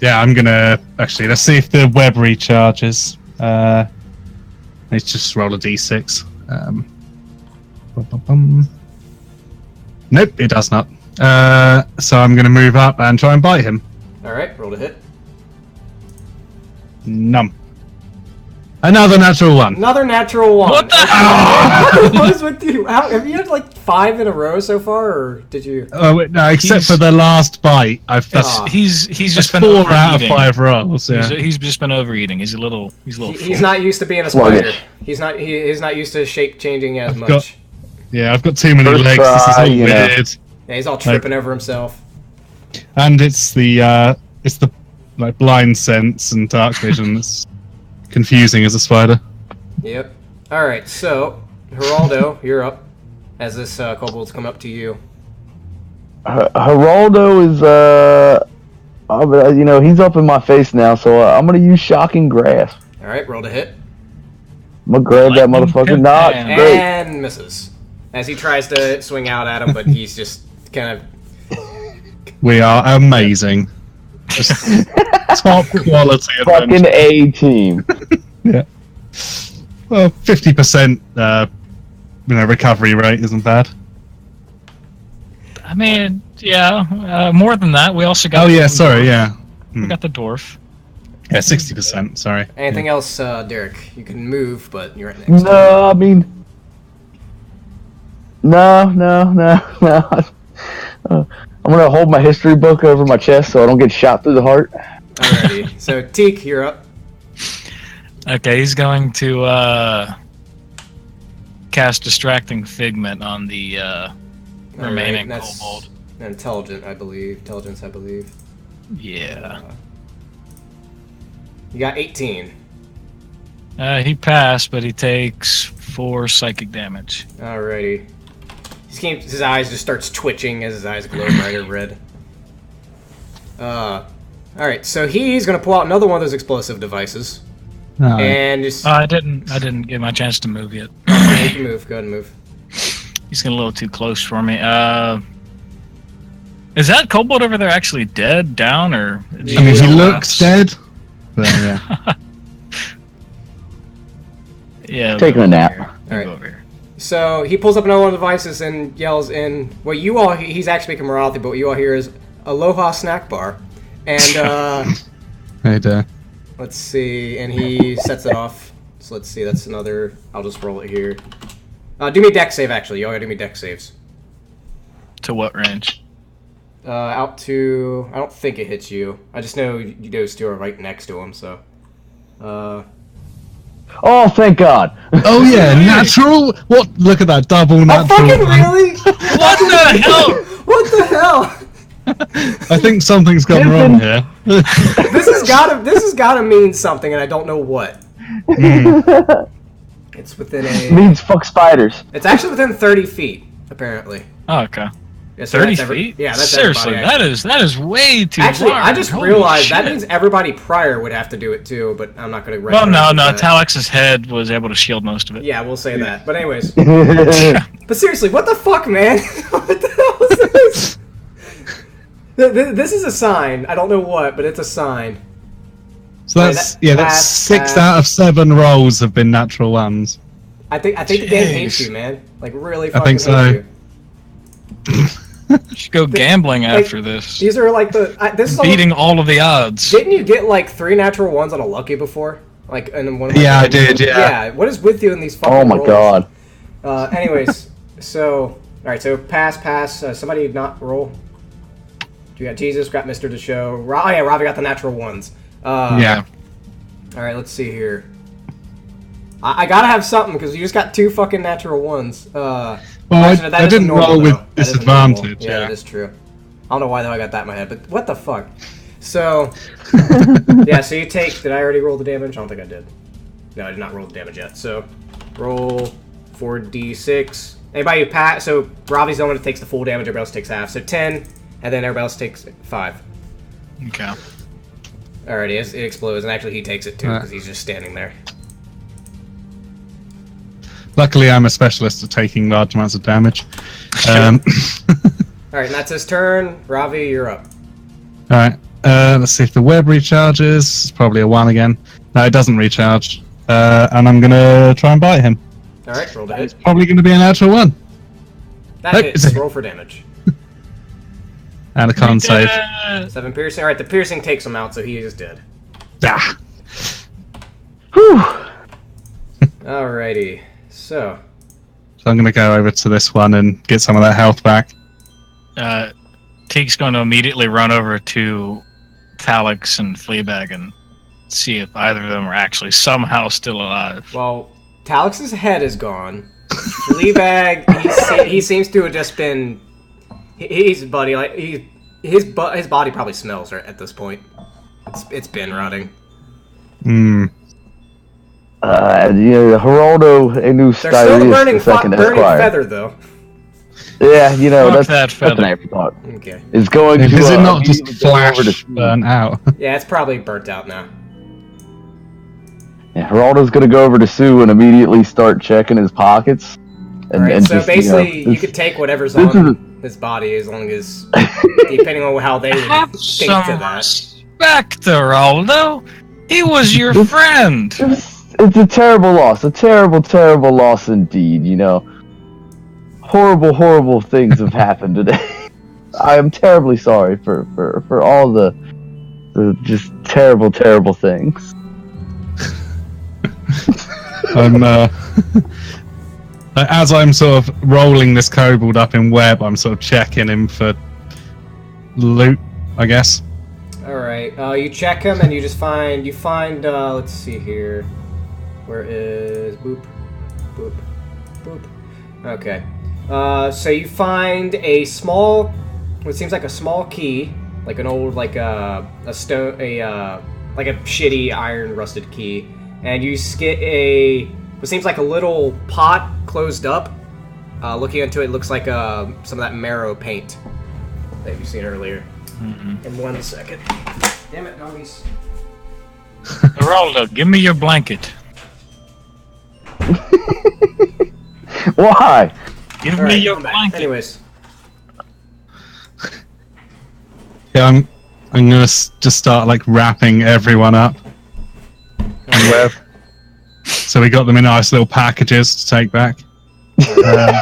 Yeah, I'm gonna actually let's see if the web recharges. Let's just roll a d6. Nope, it does not. So I'm gonna move up and try and bite him. Alright, roll to hit. Num. Another natural 1. Another natural 1. What the hell? What is with you? Have you had like 5 in a row so far, or did you? Oh wait, no, except He's- for the last bite. I've that's, He's just been 4 out of overeating. 5 rolls. Yeah. He's just been overeating. He's a little He's not used to being a spider. Sluggish. He's not used to shape changing as much. got- Yeah, I've got too many First legs. This is try, all you know. weird. Yeah, he's all tripping over himself. And it's the like blind sense and dark vision that's confusing as a spider. Yep. All right, so Geraldo, you're up. As this kobold's come up to you. Geraldo is, he's up in my face now, so I'm gonna use Shocking Grasp. All right, roll to hit. I'm gonna grab that Lightning motherfucker. pimp Not hand. great. And misses. As he tries to swing out at him, but he's just kind of. We are amazing. Just top quality Fucking adventure. A team. Yeah. Well, 50% recovery rate isn't bad. I mean, yeah, more than that. We also got. Oh yeah, the sorry, dwarf. yeah. We got the dwarf. Yeah, 60%, sorry. Anything else, Derek? You can move, but you're right next. to him. No, I mean, no. I'm gonna hold my history book over my chest so I don't get shot through the heart. Alrighty. So Teak, you're up. Okay, he's going to cast Distracting Figment on the remaining that's kobold. Intelligence, I believe. Yeah. You got 18. He passed, but he takes 4 psychic damage. Alrighty. His eyes just starts twitching as his eyes glow brighter red. Alright, so he's gonna pull out another one of those explosive devices. Oh, And just I didn't get my chance to move yet. you can move, go ahead and move. He's getting a little too close for me. Is that kobold over there actually dead, down, or? I mean, he looks dead. But yeah. Yeah. Taking a nap. All right. Over here. So he pulls up another one of the devices and yells in. Well, you all. He's actually speaking Marathi, but what you all hear is Aloha Snack Bar, and Hey there. let's see. And he sets it off. So let's see. That's another. I'll just roll it here. Do me deck save. Actually, you all gotta do me deck saves. To what range? Out to. I don't think it hits you. I just know you those two are right next to him. So. Oh, thank God! Oh yeah, natural. What? Look at that double Oh, natural. fucking one. really? What the hell? What the hell? I think something's gone wrong here. This has gotta mean something, and I don't know what. It's within a. Means fuck spiders. It's actually within 30 feet, apparently. Oh, okay. Yeah, so 30 that's feet? Yeah, that's seriously. everybody, That is way too. Actually, large. I just Holy realized that shit. means everybody prior would have to do it too, but I'm not gonna. Well, no. that. Talex's head was able to shield most of it. Yeah, we'll say that. But anyways, but seriously, what the fuck, man? What the hell is this? This is a sign. I don't know what, but it's a sign. So that's that's 6 out of 7 rolls have been natural ones. I think the game hates Jeez. you, man. Like really I fucking think so. hates you. You should go gambling after this. These are like this is Beating all of the odds. Didn't you get like 3 natural ones on a lucky before? Like in one of my Yeah, I games? did. Yeah. Yeah. What is with you in these fucking Oh my rolls? God! Anyways, so all right, so pass. Somebody not roll. You got Jesus, got Mr.DaShow. Oh yeah, Robbie got the natural ones. Yeah. All right, let's see here. I gotta have something because you just got 2 fucking natural ones. Well, actually, that I isn't didn't normal, roll with though. That isn't normal. disadvantage. Yeah, Yeah. that is true. I don't know why though I got that in my head, but what the fuck? So yeah, so you take. Did I already roll the damage? I don't think I did. No, I did not roll the damage yet. So roll 4d6. Anybody who pass. So Robbie's the only one that takes the full damage. Everybody else takes half. So 10, and then everybody else takes 5. Okay. Alrighty, it explodes, and actually he takes it too because he's just standing there. Luckily, I'm a specialist at taking large amounts of damage. Alright, and that's his turn. Ravi, you're up. Alright, let's see if the web recharges. It's probably a 1 again. No, it doesn't recharge. And I'm gonna try and bite him. Alright, roll to hit. Probably gonna be a natural 1. That Nope, hits. it's a- Roll for damage. And a con save. 7 piercing. Alright, the piercing takes him out, so he is dead. Ah. Whew. Alrighty, so. So I'm gonna go over to this one and get some of that health back. Teek's going to immediately run over to Talix and Fleabag and see if either of them are actually somehow still alive. Well, Talix's head is gone. Fleabag, he seems to have just been. His body probably smells right at this point. It's been rotting. Hmm. Geraldo They're Enu still Styrius burning, the second burning Esquire. feather though. Yeah, Fuck that that's feather. an afterthought. Okay. It's going to. Is it not just immediately go over flash to- burn out? Yeah, it's probably burnt out now. Yeah, Geraldo's gonna go over to Sue and immediately start checking his pockets. And, Alright, and so just, basically, you this- could take whatever's this on his body as long as, depending on how they would Have think some to that. respect, Geraldo. He was your friend. It's a terrible loss. A terrible, terrible loss indeed, Horrible, horrible things have happened today. I am terribly sorry for all the just terrible, terrible things. I'm as I'm sort of rolling this kobold up in web, I'm sort of checking him for loot, I guess. Alright, you check him and you find, let's see here. Where is, boop, boop, boop. Okay. So you find a small, what seems like a small key, like an old, like a stone, like a shitty iron rusted key. And you get what seems like a little pot closed up. Looking into it, looks like some of that Marrow paint that you've seen earlier. In 1 second. Damn it, doggies. Geraldo, give me your blanket. Why? Give All me right, your come back. blanket. Anyways, Yeah, I'm gonna just start like wrapping everyone up. On web. So we got them in nice little packages to take back. Yeah.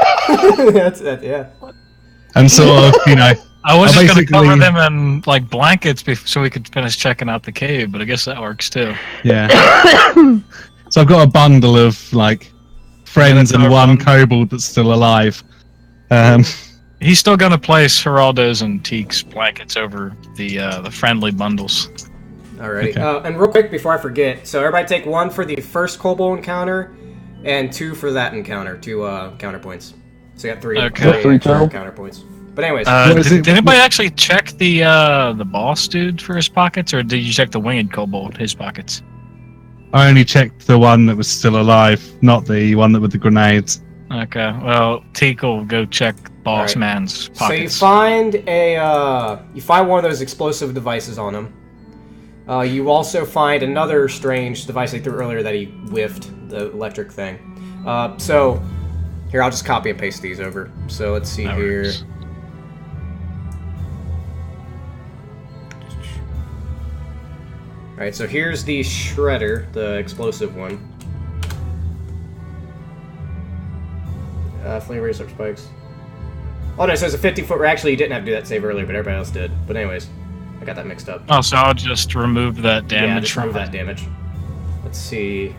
And sort of, I was just going to cover basically- them in like blankets so we could finish checking out the cave, but I guess that works too. Yeah. So I've got a bundle of like friends Yeah, that's and one our kobold that's still alive. He's still going to place Geraldo's and Teek's blankets over the friendly bundles. Alrighty. Okay. And real quick before I forget, so everybody take 1 for the first kobold encounter, and 2 for that encounter, 2 counterpoints. So you got 3. Okay. 3 total? counterpoints. But anyways, Did anybody actually check the boss dude for his pockets, or did you check the winged kobold, his pockets? I only checked the one that was still alive, not the one that with the grenades. Okay, well, Teek will go check boss Alright. man's pockets. so you find one of those explosive devices on him. You also find another strange device they threw earlier that he whiffed, the electric thing. So here, I'll just copy and paste these over. So let's see That here. works. Alright, so here's the shredder, the explosive one. Flame razor spikes. Oh no, so it's a 50-foot. Actually, you didn't have to do that save earlier, but everybody else did. But anyways, I got that mixed up. Oh, so I'll just remove that Yeah, damage just from remove it. that damage. Let's see.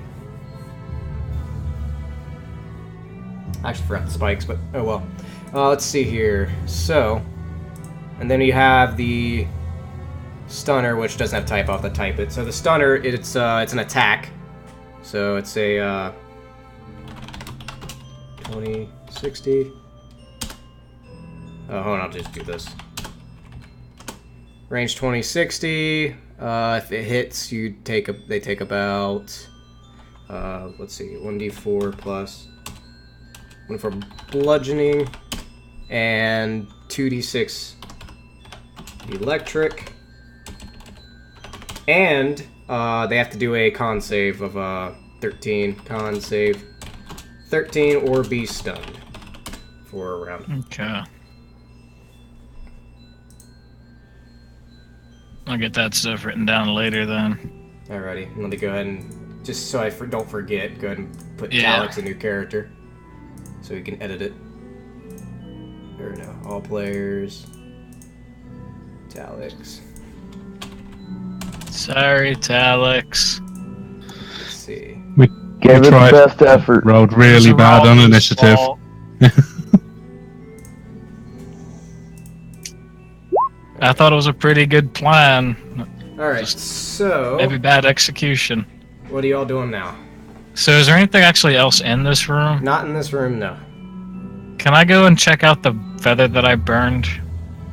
I actually forgot the spikes, but oh well. Let's see here. So, and then you have the stunner, which doesn't have type. I'll have to type it. So the stunner, it's an attack. So it's a 20, 60. Oh, hold on, I'll just do this. Range 20, 60. If it hits, they take about, let's see, 1d4 plus 1 for bludgeoning and 2d6 electric. And they have to do a con save of 13. Con save 13 or be stunned for a round. Okay. I'll get that stuff written down later then. Alrighty, let me go ahead and, just so I don't forget, go ahead and put Yeah. Alex a new character, so we can edit it. There we go. All players. Talix. Sorry, Talix. Let's see. Give it the tried. best effort. Rolled really bad on initiative. I thought it was a pretty good plan. Alright, so Maybe bad execution. what are y'all doing now? So is there anything actually else in this room? Not in this room, no. Can I go and check out the feather that I burned?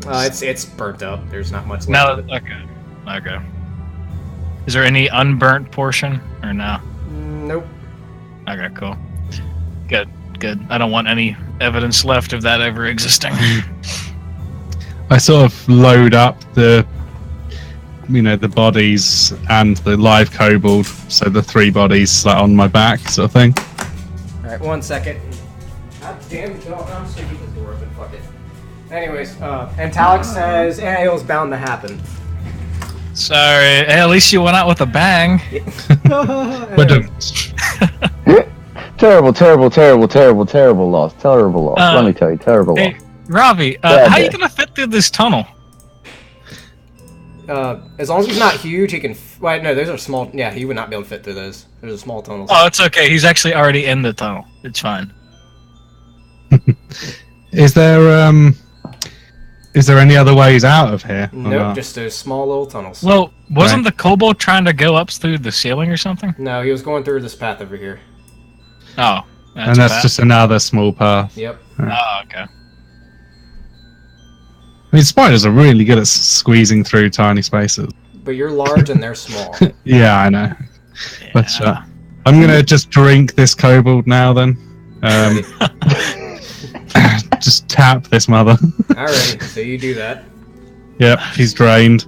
It's burnt up. There's not much left No, of it. okay. Is there any unburnt portion, or no? Nope. Okay, cool. Good. I don't want any evidence left of that ever existing. I sort of load up the bodies and the live kobold, so the 3 bodies like on my back, sort of thing. Alright, 1 second. God damn it, I'm just gonna keep this door open, fuck it. Anyways, and Talix says, it was bound to happen. Sorry. Hey, at least you went out with a bang. Anyways, Terrible loss. Let me tell you, terrible Hey, loss. Ravi, Yeah, how are you yeah. gonna fit through this tunnel? as long as he's not huge, he can. Wait, no, those are small. Yeah, he would not be able to fit through those. There's a small tunnels. Oh, it's okay. He's actually already in the tunnel. It's fine. Is there any other ways out of here? or Nope, not? just those small little tunnels. Well, wasn't Right. the kobold trying to go up through the ceiling or something? No, he was going through this path over here. Oh, and that's bad. just another small path. Yep. Oh, okay. I mean, spiders are really good at squeezing through tiny spaces. But you're large and they're small. Yeah, I know. But Yeah. I'm gonna just drink this kobold now. Then, just tap this mother. Alrighty, so you do that. Yep, he's drained.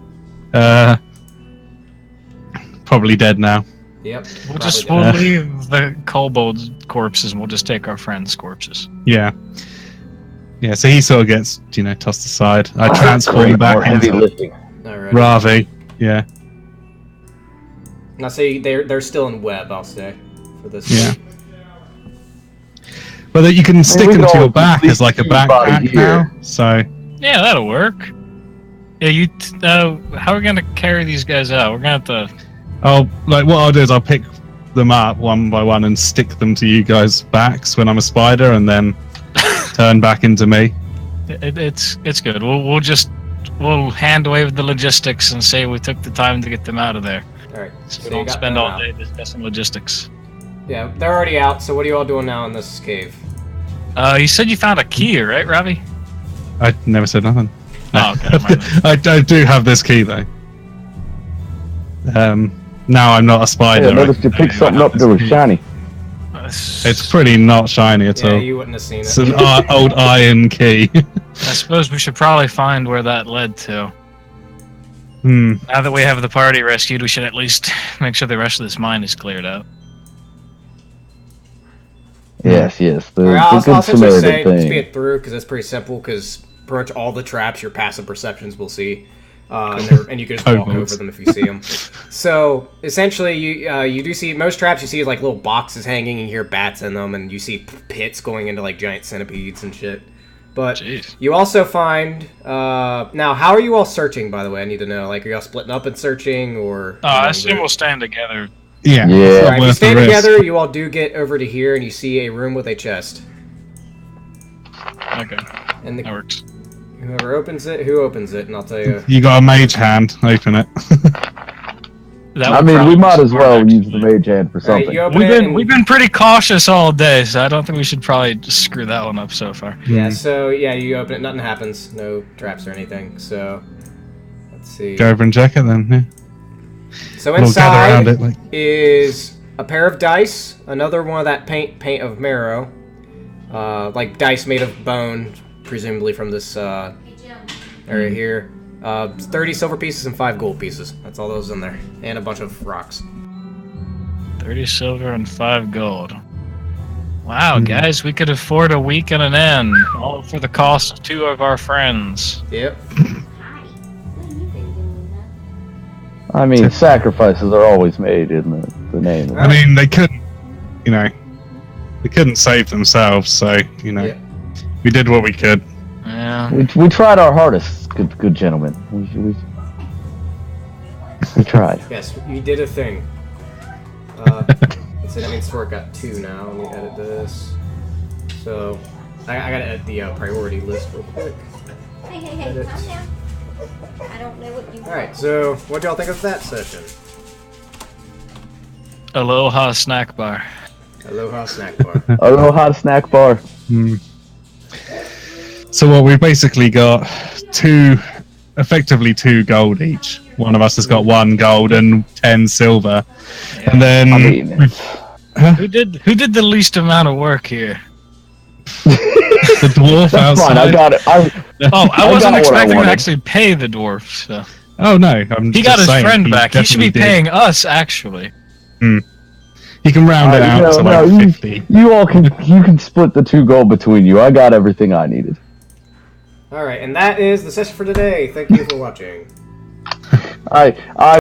Probably dead now. Yep. We'll leave the kobold's corpses and we'll just take our friends' corpses. Yeah. Yeah, so he sort of gets, tossed aside. I transform More back heavy into lifting. Alright. Ravi. Yeah. Now, say they're still in web. I'll say for this. Yeah. But you can stick we them could to your all back as like a complete body backpack now. here. So Yeah, that'll work. Yeah, how are we gonna carry these guys out? We're gonna have to. what I'll do is I'll pick them up one by one and stick them to you guys' backs when I'm a spider, and then turn back into me. It's good. We'll hand wave the logistics and say we took the time to get them out of there. All right. So So we you don't got spend them all out. day discussing logistics. Yeah, they're already out. So what are you all doing now in this cave? You said you found a key, right, Robbie? I never said nothing. Oh, okay. never mind. I do have this key though. Now I'm not a spider. Hey, I noticed you I picked have something up this that was key. shiny. It's pretty not shiny at Yeah, all. you wouldn't have seen It's it. an old iron key. I suppose we should probably find where that led to. Hmm. Now that we have the party rescued, we should at least make sure the rest of this mine is cleared out. Yes, the, All right, the I'll good essentially say Samaritan speed thing. it through because it's pretty simple. Because pretty much all the traps, your passive perceptions will see, and you can just walk Kobolds. over them if you see them. So essentially, you do see most traps. You see like little boxes hanging, and you hear bats in them, and you see pits going into like giant centipedes and shit. But Jeez. you also find now. How are you all searching? By the way, I need to know. Like, are y'all splitting up and searching, or? I assume we'll stand together. Yeah. Yeah. it's not Alright, if you worth the stay risk. together, you all do get over to here, and you see a room with a chest. Okay, And that works. whoever opens it, who opens it, and I'll tell you. You got a mage hand. Open it. That I would mean, we probably might as work, well actually. use the mage hand for Alright, something. you open We've it, been and- we've been pretty cautious all day, so I don't think we should probably just screw that one up so far. Yeah, so yeah, you open it, nothing happens, no traps or anything. So let's see. Go over and check it then. Yeah. So We'll gather around inside it. Like, is a pair of dice, another one of that paint of marrow, like dice made of bone, presumably from this area here. 30 silver pieces and 5 gold pieces. That's all those in there, and a bunch of rocks. 30 silver and 5 gold. Wow, guys, we could afford a week and an inn, all for the cost of 2 of our friends. Yep. I mean, sacrifices are always made in the name of I mean, they couldn't. They couldn't save themselves. So Yeah. we did what we could. Yeah. We tried our hardest, good gentlemen. We tried. Yes, you did a thing. Let's see, that means Stork got 2 now. Let me edit this. So, I gotta edit the priority list real quick. Hey, Edit. calm down. I don't know what you want. Alright, so what y'all think of that session? Aloha snack bar. Aloha Snack Bar. Aloha snack bar. Hmm. So what we've basically got effectively 2 gold each. One of us has got 1 gold and 10 silver, and then I mean, Who did the least amount of work here? the dwarf that's fine. outside. I got it. Oh, I I wasn't got what I expecting to wanted. actually pay the dwarf. So. Oh no, He got his friend back. He should be paying us, actually. He can round it out to like 50. You can split the 2 gold between you. I got everything I needed. Alright, and that is the session for today. Thank you for watching. I